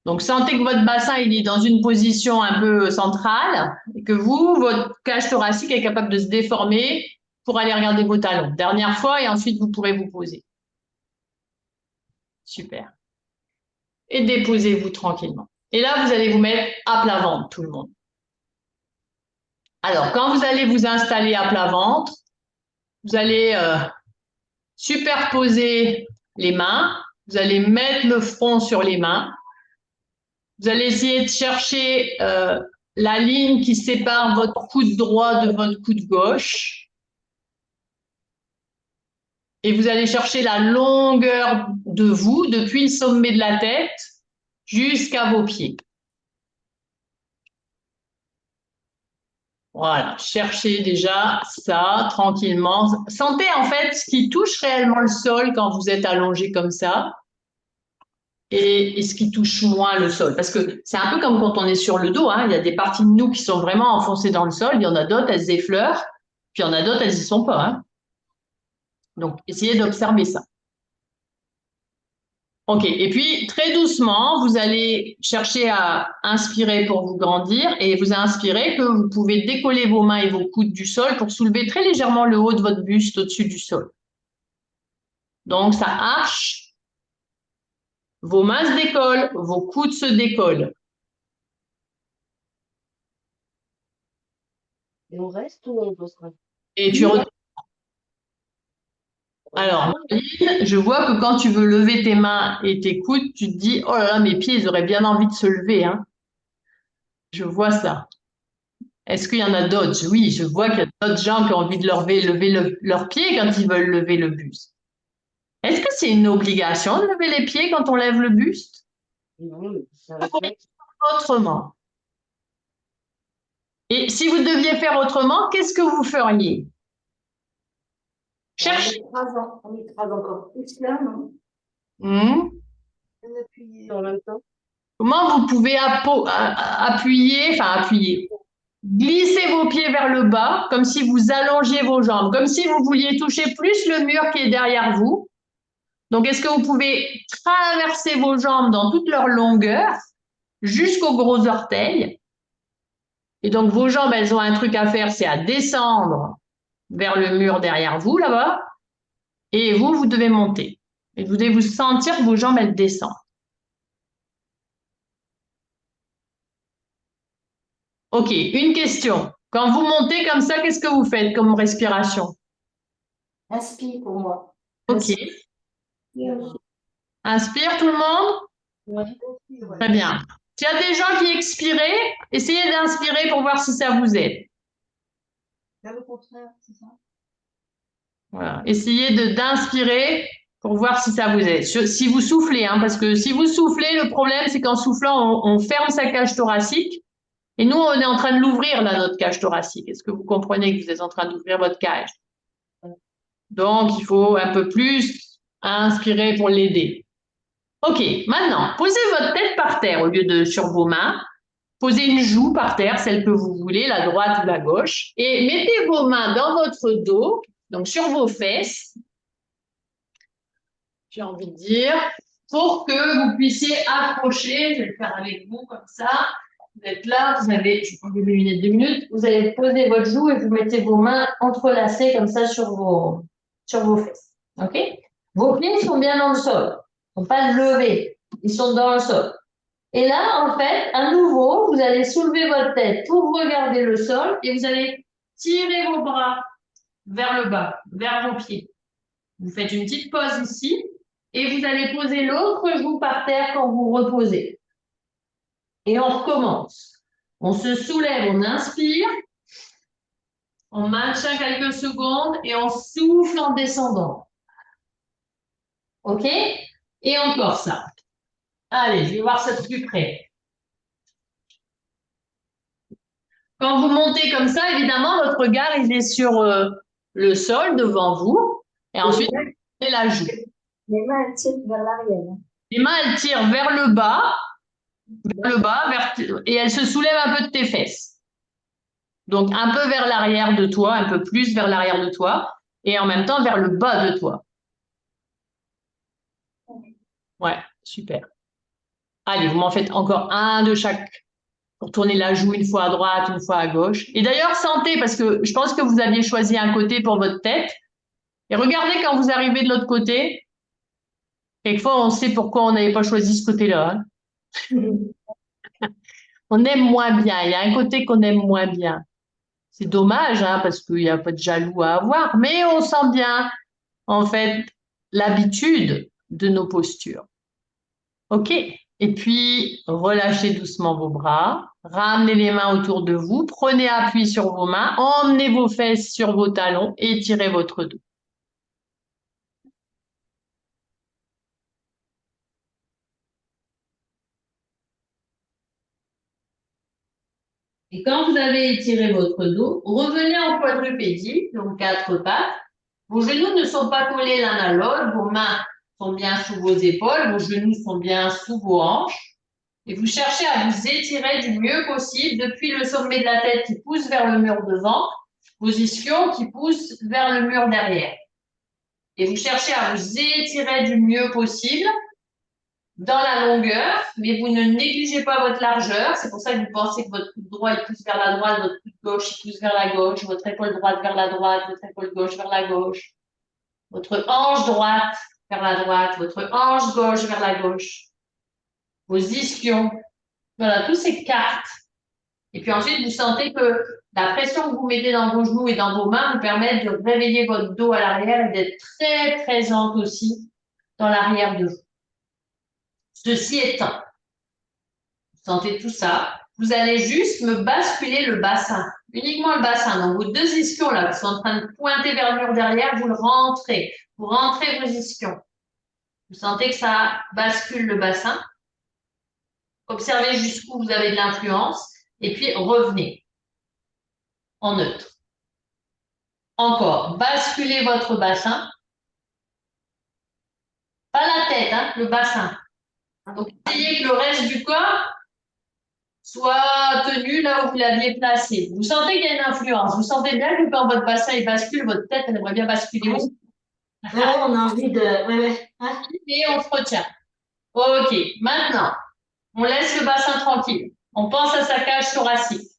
Donc, sentez que votre bassin, il est dans une position un peu centrale et que vous, votre cage thoracique est capable de se déformer pour aller regarder vos talons. Dernière fois et ensuite, vous pourrez vous poser. Super. Et déposez-vous tranquillement. Et là, vous allez vous mettre à plat ventre, tout le monde. Alors, quand vous allez vous installer à plat ventre, vous allez superposer les mains. Vous allez mettre le front sur les mains. Vous allez essayer de chercher la ligne qui sépare votre coude droit de votre coude gauche. Et vous allez chercher la longueur de vous, depuis le sommet de la tête jusqu'à vos pieds. Voilà, cherchez déjà ça tranquillement. Sentez en fait ce qui touche réellement le sol quand vous êtes allongé comme ça. Et ce qui touche moins le sol. Parce que c'est un peu comme quand on est sur le dos, hein. Il y a des parties de nous qui sont vraiment enfoncées dans le sol, il y en a d'autres, elles effleurent, puis il y en a d'autres, elles n'y sont pas. Hein. Donc, essayez d'observer ça. Ok, et puis très doucement, vous allez chercher à inspirer pour vous grandir et vous inspirez que vous pouvez décoller vos mains et vos coudes du sol pour soulever très légèrement le haut de votre buste au-dessus du sol. Donc, ça arche. Vos mains se décollent, vos coudes se décollent. Et on reste ou on pose? Et tu retournes. Alors, Marine, je vois que quand tu veux lever tes mains et tes coudes, tu te dis, oh là là, mes pieds, ils auraient bien envie de se lever. Hein. Je vois ça. Est-ce qu'il y en a d'autres? Oui, je vois qu'il y a d'autres gens qui ont envie de lever leurs pieds quand ils veulent lever le buste. Est-ce que c'est une obligation de lever les pieds quand on lève le buste? Non, c'est un réflexe. Autrement. Et si vous deviez faire autrement, qu'est-ce que vous feriez? Cherchez. On écrase encore plus là, non? En même temps. Comment vous pouvez appuyer, glisser vos pieds vers le bas, comme si vous allongiez vos jambes, comme si vous vouliez toucher plus le mur qui est derrière vous. Donc, est-ce que vous pouvez traverser vos jambes dans toute leur longueur jusqu'aux gros orteils? Et donc, vos jambes, elles ont un truc à faire, c'est à descendre vers le mur derrière vous, là-bas. Et vous, vous devez monter. Et vous devez vous sentir que vos jambes, elles descendent. Ok, une question. Quand vous montez comme ça, qu'est-ce que vous faites comme respiration? Inspire pour moi. Ok. Inspire tout le monde? Ouais. Très bien. S'il y a des gens qui expiraient, essayez d'inspirer pour voir si ça vous aide. Faire le contraire, c'est ça? Voilà. Essayez d'inspirer pour voir si ça vous aide. Si vous soufflez, hein, parce que si vous soufflez, le problème, c'est qu'en soufflant, on ferme sa cage thoracique. Et nous, on est en train de l'ouvrir, là, notre cage thoracique. Est-ce que vous comprenez que vous êtes en train d'ouvrir votre cage? Donc, il faut un peu plus inspirer pour l'aider. Ok, maintenant, posez votre tête par terre au lieu de sur vos mains. Posez une joue par terre, celle que vous voulez, la droite ou la gauche. Et mettez vos mains dans votre dos, donc sur vos fesses. J'ai envie de dire, pour que vous puissiez accrocher. Je vais le faire avec vous comme ça. Vous êtes là, vous avez, je prends mes lunettes 2 minutes, vous allez poser votre joue et vous mettez vos mains entrelacées comme ça sur vos fesses. OK? Vos pieds sont bien dans le sol. Ils ne sont pas levés. Ils sont dans le sol. Et là, en fait, à nouveau, vous allez soulever votre tête pour regarder le sol et vous allez tirer vos bras vers le bas, vers vos pieds. Vous faites une petite pause ici et vous allez poser l'autre joue par terre quand vous reposez. Et on recommence. On se soulève, on inspire, on maintient quelques secondes et on souffle en descendant. OK? Et encore ça. Allez, je vais voir ça de plus près. Quand vous montez comme ça, évidemment, votre regard il est sur le sol devant vous. Et ensuite, vous mettez la joue. Les mains, elles tirent vers l'arrière. Les mains, elles tirent vers le bas, et elles se soulèvent un peu de tes fesses. Donc, un peu vers l'arrière de toi, un peu plus vers l'arrière de toi, et en même temps vers le bas de toi. Ouais, super. Allez, vous m'en faites encore un de chaque pour tourner la joue une fois à droite, une fois à gauche. Et d'ailleurs, sentez, parce que je pense que vous aviez choisi un côté pour votre tête. Et regardez quand vous arrivez de l'autre côté. Quelquefois, on sait pourquoi on n'avait pas choisi ce côté-là. On aime moins bien. Il y a un côté qu'on aime moins bien. C'est dommage, hein, parce qu'il n'y a pas de jaloux à avoir, mais on sent bien, en fait, l'habitude de nos postures. OK? Et puis, relâchez doucement vos bras, ramenez les mains autour de vous, prenez appui sur vos mains, emmenez vos fesses sur vos talons et étirez votre dos. Et quand vous avez étiré votre dos, revenez en quadrupédie, donc 4 pattes. Vos genoux ne sont pas collés l'un à l'autre, vos mains sont bien sous vos épaules, vos genoux sont bien sous vos hanches. Et vous cherchez à vous étirer du mieux possible depuis le sommet de la tête qui pousse vers le mur devant, vos ischions qui poussent vers le mur derrière. Et vous cherchez à vous étirer du mieux possible dans la longueur, mais vous ne négligez pas votre largeur. C'est pour ça que vous pensez que votre coude droit il pousse vers la droite, votre coude gauche il pousse vers la gauche, votre épaule droite vers la droite, votre épaule gauche vers la gauche, votre hanche droite vers la droite, votre hanche gauche vers la gauche, vos ischions. Voilà, tous ces cartes. Et puis ensuite, vous sentez que la pression que vous mettez dans vos genoux et dans vos mains vous permet de réveiller votre dos à l'arrière et d'être très présente aussi dans l'arrière de vous. Ceci étant, vous sentez tout ça, vous allez juste me basculer le bassin, uniquement le bassin. Donc vos deux ischions là, qui sont en train de pointer vers le mur derrière, vous le rentrez. Vous rentrez vos ischions. Vous sentez que ça bascule le bassin. Observez jusqu'où vous avez de l'influence et puis revenez en neutre. Encore, basculez votre bassin. Pas la tête, hein, le bassin. Donc, essayez que le reste du corps soit tenu là où vous l'aviez placé. Vous sentez qu'il y a une influence. Vous sentez bien que quand votre bassin il bascule, votre tête, elle aimerait bien basculer aussi. Ouais, on a envie de. Ouais. Et on se retient. OK. Maintenant, on laisse le bassin tranquille. On pense à sa cage thoracique.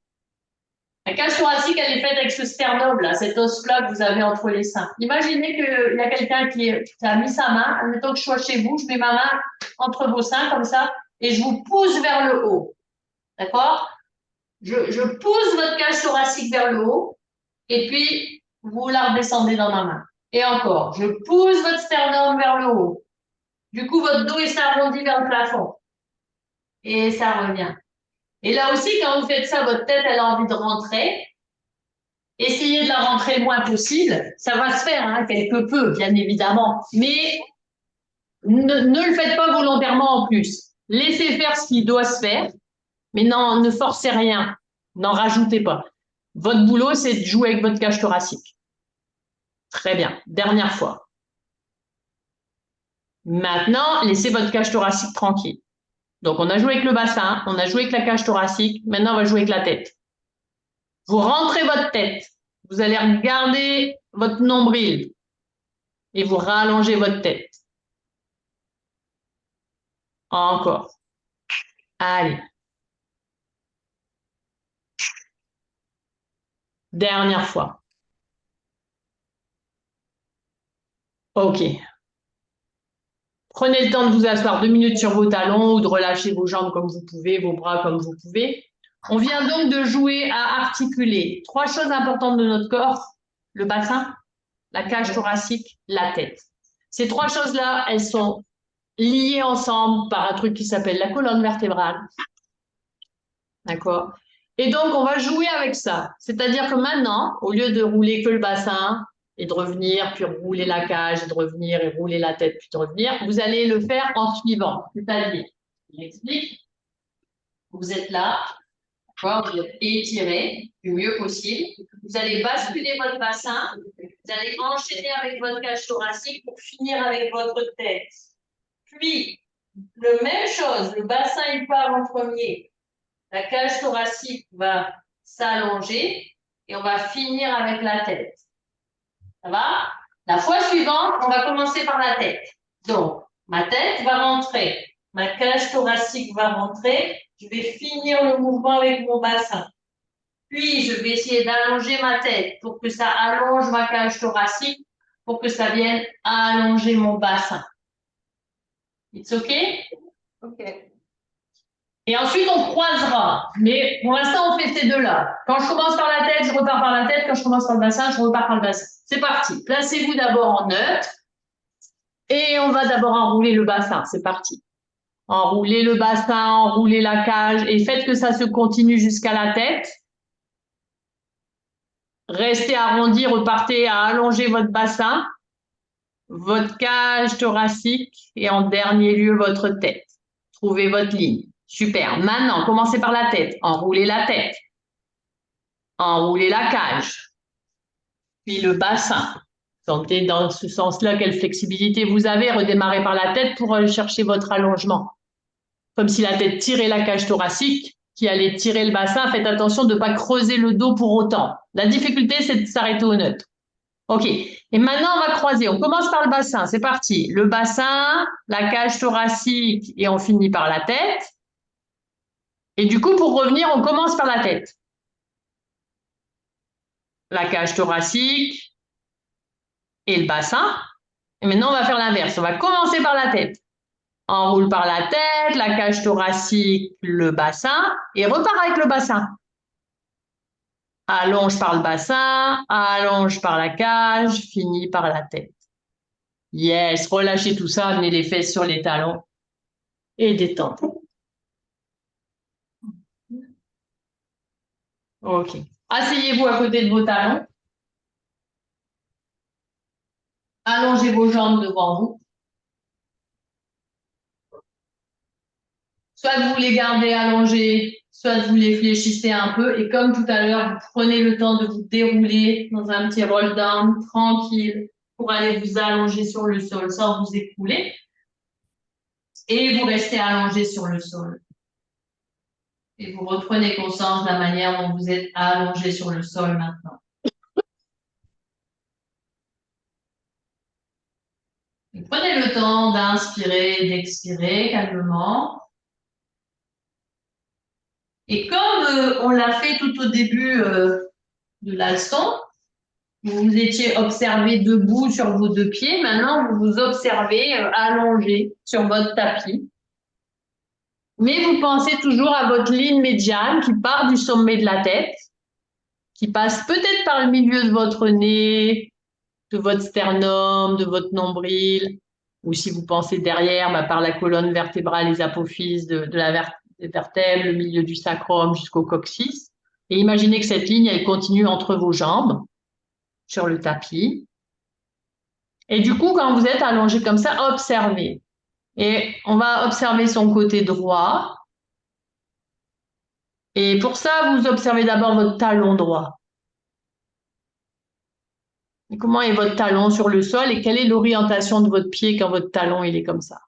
La cage thoracique, elle est faite avec ce sternum, là, cet os-là que vous avez entre les seins. Imaginez qu'il y a quelqu'un qui a mis sa main, admettons que je sois chez vous, je mets ma main entre vos seins, comme ça, et je vous pousse vers le haut. D'accord? Je pousse votre cage thoracique vers le haut, et puis vous la redescendez dans ma main. Et encore, je pousse votre sternum vers le haut. Du coup, votre dos, il s'arrondit vers le plafond. Et ça revient. Et là aussi, quand vous faites ça, votre tête, elle a envie de rentrer. Essayez de la rentrer le moins possible. Ça va se faire, hein, quelque peu, bien évidemment. Mais ne le faites pas volontairement en plus. Laissez faire ce qui doit se faire. Mais non, ne forcez rien. N'en rajoutez pas. Votre boulot, c'est de jouer avec votre cage thoracique. Très bien. Dernière fois. Maintenant, laissez votre cage thoracique tranquille. Donc, on a joué avec le bassin, on a joué avec la cage thoracique. Maintenant, on va jouer avec la tête. Vous rentrez votre tête. Vous allez regarder votre nombril et vous rallongez votre tête. Encore. Allez. Dernière fois. OK. Prenez le temps de vous asseoir 2 minutes sur vos talons ou de relâcher vos jambes comme vous pouvez, vos bras comme vous pouvez. On vient donc de jouer à articuler 3 choses importantes de notre corps. Le bassin, la cage thoracique, la tête. Ces 3 choses-là, elles sont liées ensemble par un truc qui s'appelle la colonne vertébrale. D'accord? Et donc, on va jouer avec ça. C'est-à-dire que maintenant, au lieu de rouler que le bassin et de revenir, puis rouler la cage et de revenir et rouler la tête, puis de revenir, vous allez le faire en suivant. C'est-à-dire, je l'explique. Vous êtes là, d'accord? Vous êtes étiré du mieux possible. Vous allez basculer votre bassin. Vous allez enchaîner avec votre cage thoracique pour finir avec votre tête. Puis, la même chose, le bassin il part en premier. La cage thoracique va s'allonger et on va finir avec la tête. Ça va? La fois suivante, on va commencer par la tête. Donc, ma tête va rentrer, ma cage thoracique va rentrer, je vais finir le mouvement avec mon bassin. Puis, je vais essayer d'allonger ma tête pour que ça allonge ma cage thoracique, pour que ça vienne allonger mon bassin. It's OK? Ok. Et ensuite, on croisera. Mais pour l'instant, on fait ces deux-là. Quand je commence par la tête, je repars par la tête. Quand je commence par le bassin, je repars par le bassin. C'est parti. Placez-vous d'abord en neutre. Et on va d'abord enrouler le bassin. C'est parti. Enroulez le bassin, enroulez la cage et faites que ça se continue jusqu'à la tête. Restez arrondi, repartez à allonger votre bassin, votre cage thoracique et en dernier lieu, votre tête. Trouvez votre ligne. Super. Maintenant, commencez par la tête. Enroulez la tête. Enroulez la cage. Puis le bassin. Sentez dans ce sens-là quelle flexibilité vous avez. Redémarrez par la tête pour aller chercher votre allongement. Comme si la tête tirait la cage thoracique, qui allait tirer le bassin. Faites attention de ne pas creuser le dos pour autant. La difficulté, c'est de s'arrêter au neutre. OK. Et maintenant, on va croiser. On commence par le bassin. C'est parti. Le bassin, la cage thoracique et on finit par la tête. Et du coup, pour revenir, on commence par la tête. La cage thoracique et le bassin. Et maintenant, on va faire l'inverse. On va commencer par la tête. Enroule par la tête, la cage thoracique, le bassin et repart avec le bassin. Allonge par le bassin, allonge par la cage, finis par la tête. Yes, relâchez tout ça, amenez les fesses sur les talons et détendez. OK. Asseyez-vous à côté de vos talons. Allongez vos jambes devant vous. Soit vous les gardez allongées, soit vous les fléchissez un peu. Et comme tout à l'heure, vous prenez le temps de vous dérouler dans un petit roll down tranquille pour aller vous allonger sur le sol sans vous écrouler. Et vous restez allongé sur le sol. Et vous reprenez conscience de la manière dont vous êtes allongé sur le sol maintenant. Et prenez le temps d'inspirer et d'expirer calmement. Et comme on l'a fait tout au début de la leçon, vous vous étiez observé debout sur vos deux pieds. Maintenant, vous vous observez allongé sur votre tapis. Mais vous pensez toujours à votre ligne médiane qui part du sommet de la tête, qui passe peut-être par le milieu de votre nez, de votre sternum, de votre nombril, ou si vous pensez derrière, par la colonne vertébrale, les apophyses de la vertèbre, le milieu du sacrum jusqu'au coccyx. Et imaginez que cette ligne, elle continue entre vos jambes, sur le tapis. Et du coup, quand vous êtes allongé comme ça, observez. Et on va observer son côté droit. Et pour ça, vous observez d'abord votre talon droit. Et comment est votre talon sur le sol et quelle est l'orientation de votre pied quand votre talon il est comme ça.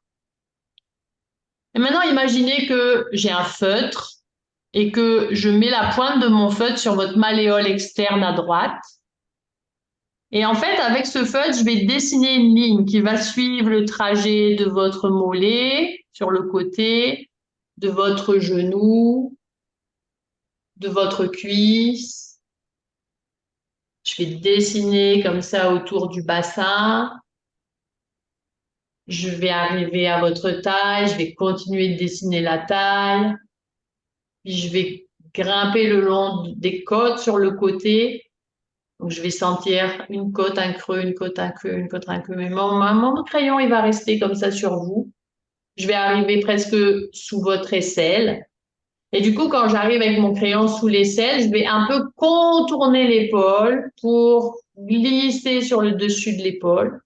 Et maintenant, imaginez que j'ai un feutre et que je mets la pointe de mon feutre sur votre malléole externe à droite. Et en fait, avec ce feutre, je vais dessiner une ligne qui va suivre le trajet de votre mollet sur le côté, de votre genou, de votre cuisse. Je vais dessiner comme ça autour du bassin. Je vais arriver à votre taille, je vais continuer de dessiner la taille. Puis je vais grimper le long des côtes sur le côté. Donc, je vais sentir une côte, un creux, une côte, un creux, une côte, un creux. Mais mon crayon, il va rester comme ça sur vous. Je vais arriver presque sous votre aisselle. Et du coup, quand j'arrive avec mon crayon sous l'aisselle, je vais un peu contourner l'épaule pour glisser sur le dessus de l'épaule.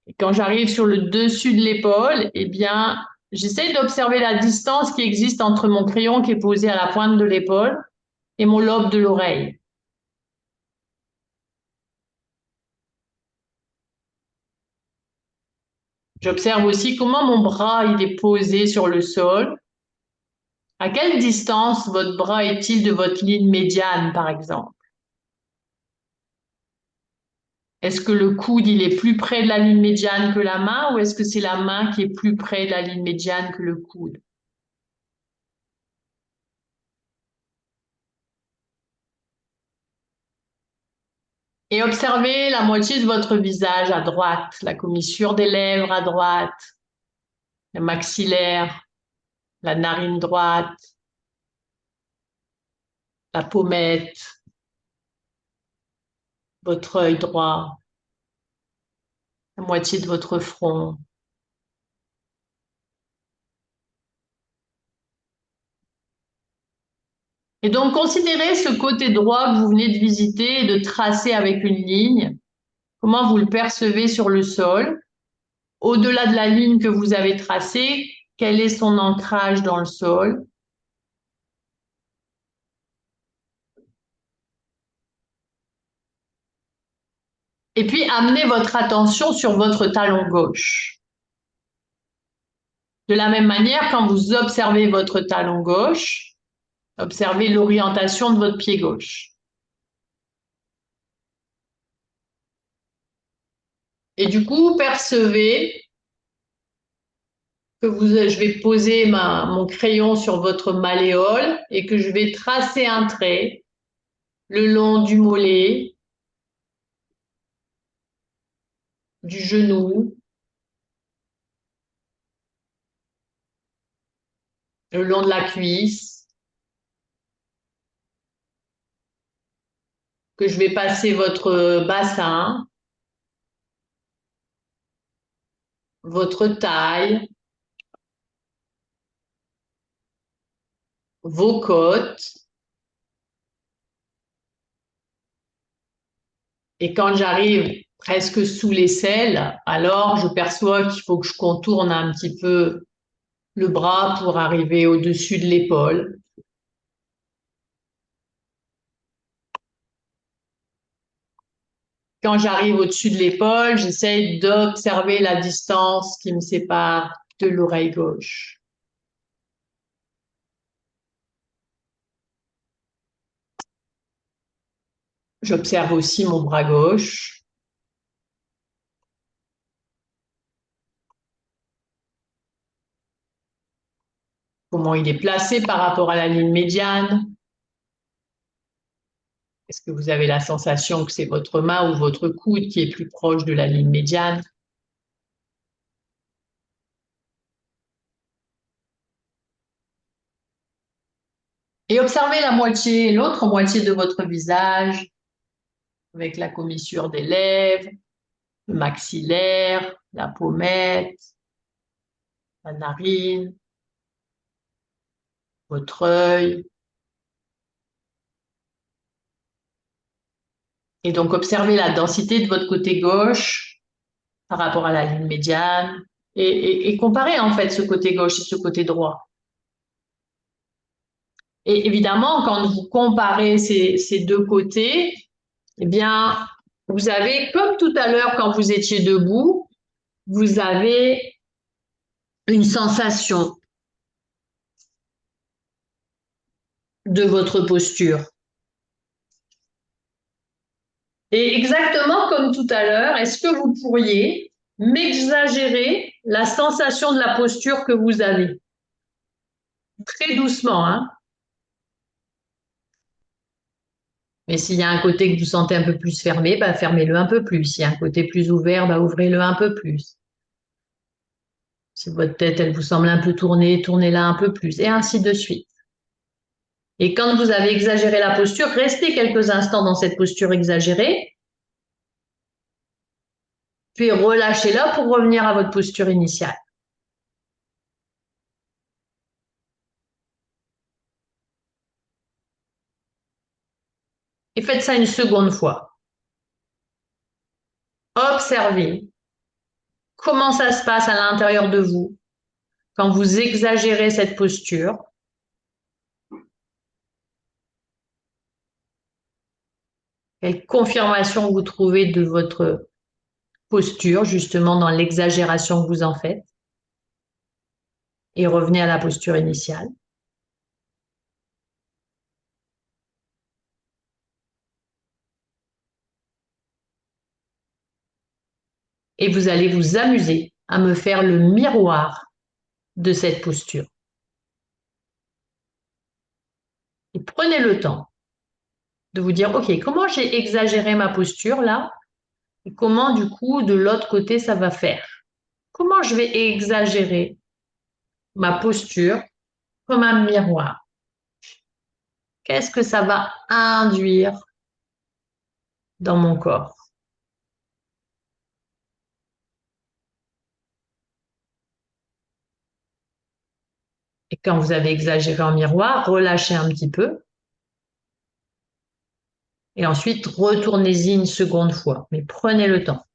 Et quand j'arrive sur le dessus de l'épaule, eh bien, j'essaie d'observer la distance qui existe entre mon crayon qui est posé à la pointe de l'épaule et mon lobe de l'oreille. J'observe aussi comment mon bras il est posé sur le sol. À quelle distance votre bras est-il de votre ligne médiane, par exemple? Est-ce que le coude, il est plus près de la ligne médiane que la main ou est-ce que c'est la main qui est plus près de la ligne médiane que le coude? Et observez la moitié de votre visage à droite, la commissure des lèvres à droite, le maxillaire, la narine droite, la pommette, votre œil droit, la moitié de votre front. Et donc, considérez ce côté droit que vous venez de visiter et de tracer avec une ligne. Comment vous le percevez sur le sol? Au-delà de la ligne que vous avez tracée, quel est son ancrage dans le sol? Et puis, amenez votre attention sur votre talon gauche. De la même manière, quand vous observez votre talon gauche, observez l'orientation de votre pied gauche. Et du coup, percevez que je vais poser mon crayon sur votre malléole et que je vais tracer un trait le long du mollet, du genou, le long de la cuisse, que je vais passer votre bassin, votre taille, vos côtes. Et quand j'arrive presque sous l'aisselle, alors je perçois qu'il faut que je contourne un petit peu le bras pour arriver au-dessus de l'épaule. Quand j'arrive au-dessus de l'épaule, j'essaye d'observer la distance qui me sépare de l'oreille gauche. J'observe aussi mon bras gauche. Comment il est placé par rapport à la ligne médiane. Est-ce que vous avez la sensation que c'est votre main ou votre coude qui est plus proche de la ligne médiane? Et observez l'autre moitié de votre visage, avec la commissure des lèvres, le maxillaire, la pommette, la narine, votre œil. Et donc, observez la densité de votre côté gauche par rapport à la ligne médiane et comparez en fait ce côté gauche et ce côté droit. Et évidemment, quand vous comparez ces deux côtés, eh bien, vous avez, comme tout à l'heure quand vous étiez debout, vous avez une sensation de votre posture. Et exactement comme tout à l'heure, est-ce que vous pourriez m'exagérer la sensation de la posture que vous avez? Très doucement, hein? Mais s'il y a un côté que vous sentez un peu plus fermé, bah fermez-le un peu plus. S'il y a un côté plus ouvert, bah ouvrez-le un peu plus. Si votre tête, elle vous semble un peu tournée, tournez-la un peu plus, et ainsi de suite. Et quand vous avez exagéré la posture, restez quelques instants dans cette posture exagérée, puis relâchez-la pour revenir à votre posture initiale. Et faites ça une seconde fois. Observez comment ça se passe à l'intérieur de vous quand vous exagérez cette posture. Quelle confirmation vous trouvez de votre posture, justement dans l'exagération que vous en faites. Et revenez à la posture initiale. Et vous allez vous amuser à me faire le miroir de cette posture. Et prenez le temps de vous dire, OK, comment j'ai exagéré ma posture là? Et comment du coup, de l'autre côté, ça va faire? Comment je vais exagérer ma posture comme un miroir? Qu'est-ce que ça va induire dans mon corps? Et quand vous avez exagéré en miroir, relâchez un petit peu. Et ensuite, retournez-y une seconde fois. Mais prenez le temps.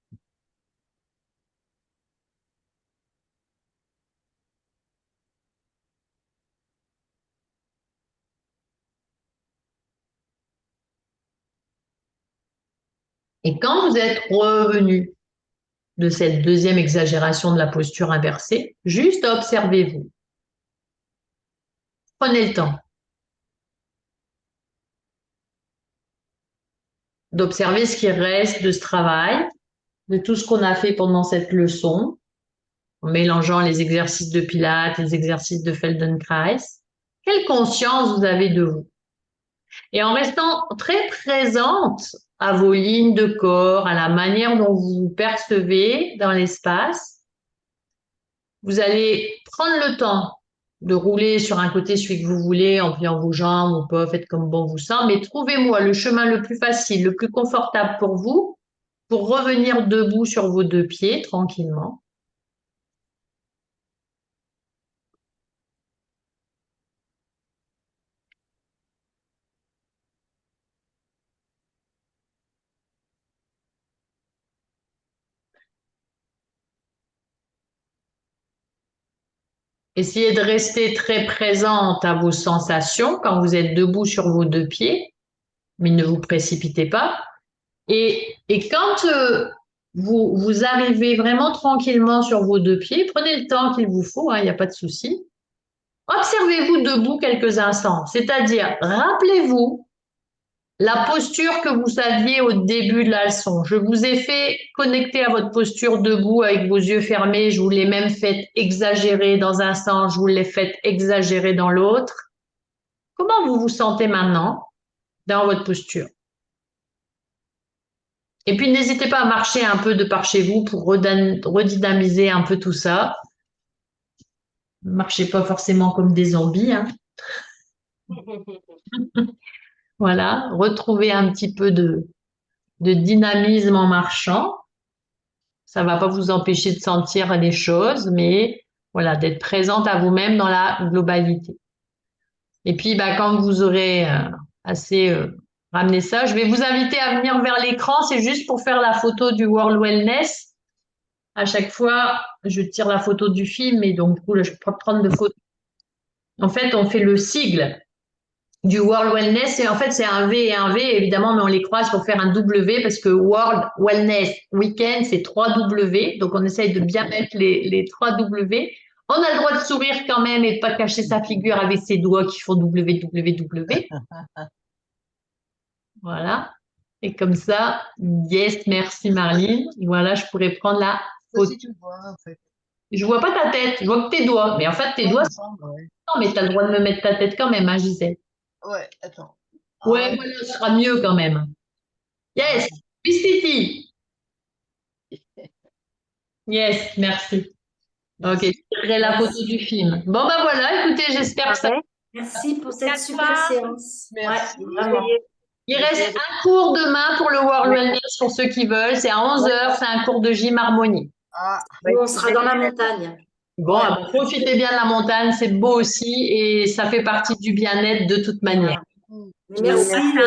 Et quand vous êtes revenu de cette deuxième exagération de la posture inversée, juste observez-vous. Prenez le temps d'observer ce qui reste de ce travail, de tout ce qu'on a fait pendant cette leçon, en mélangeant les exercices de Pilates, les exercices de Feldenkrais. Quelle conscience vous avez de vous? Et en restant très présente à vos lignes de corps, à la manière dont vous vous percevez dans l'espace, vous allez prendre le temps de rouler sur un côté celui que vous voulez en pliant vos jambes ou pas, faites comme bon vous semble, mais trouvez-moi le chemin le plus facile, le plus confortable pour vous pour revenir debout sur vos deux pieds tranquillement. Essayez de rester très présente à vos sensations quand vous êtes debout sur vos deux pieds, mais ne vous précipitez pas. Et quand vous arrivez vraiment tranquillement sur vos deux pieds, prenez le temps qu'il vous faut, il n'y a pas de souci. Observez-vous debout quelques instants, c'est-à-dire rappelez-vous la posture que vous aviez au début de la leçon. Je vous ai fait connecter à votre posture debout avec vos yeux fermés, je vous l'ai même fait exagérer dans un sens, je vous l'ai fait exagérer dans l'autre. Comment vous vous sentez maintenant dans votre posture? Et puis, n'hésitez pas à marcher un peu de par chez vous pour redynamiser un peu tout ça. Ne marchez pas forcément comme des zombies. Voilà, retrouvez un petit peu de dynamisme en marchant. Ça ne va pas vous empêcher de sentir les choses, mais voilà, d'être présente à vous-même dans la globalité. Et puis, quand vous aurez assez ramené ça, je vais vous inviter à venir vers l'écran. C'est juste pour faire la photo du World Wellness. À chaque fois, je tire la photo du film et donc, du coup, là, je peux prendre de photos. En fait, on fait le sigle du World Wellness et en fait, c'est un V et un V, évidemment, mais on les croise pour faire un W parce que World Wellness Weekend, c'est 3 W. Donc, on essaye de bien mettre les 3 W. On a le droit de sourire quand même et de pas cacher sa figure avec ses doigts qui font WWW. Voilà. Et comme ça, yes, merci Marline. Voilà, je pourrais prendre la photo. Si tu vois, en fait. Je vois pas ta tête, je vois que tes doigts. Mais en fait, tes doigts, Ouais. non, mais tu as le droit de me mettre ta tête quand même, Gisèle. Ouais, attends. Ouais, voilà, ce sera mieux quand même. Yes, Pistiti. Yes, merci. Ok, je tirerai la photo du film. Bon, voilà, écoutez, j'espère que ça. Merci pour cette Quatre super fois. séance. Merci. Ouais, vraiment. Il reste un cours demain pour le World Wellness pour ceux qui veulent. C'est à 11h, c'est un cours de gym harmonie. Ah, Nous, on sera dans la montagne. Bon, profitez bien de la montagne, c'est beau aussi et ça fait partie du bien-être de toute manière. Merci.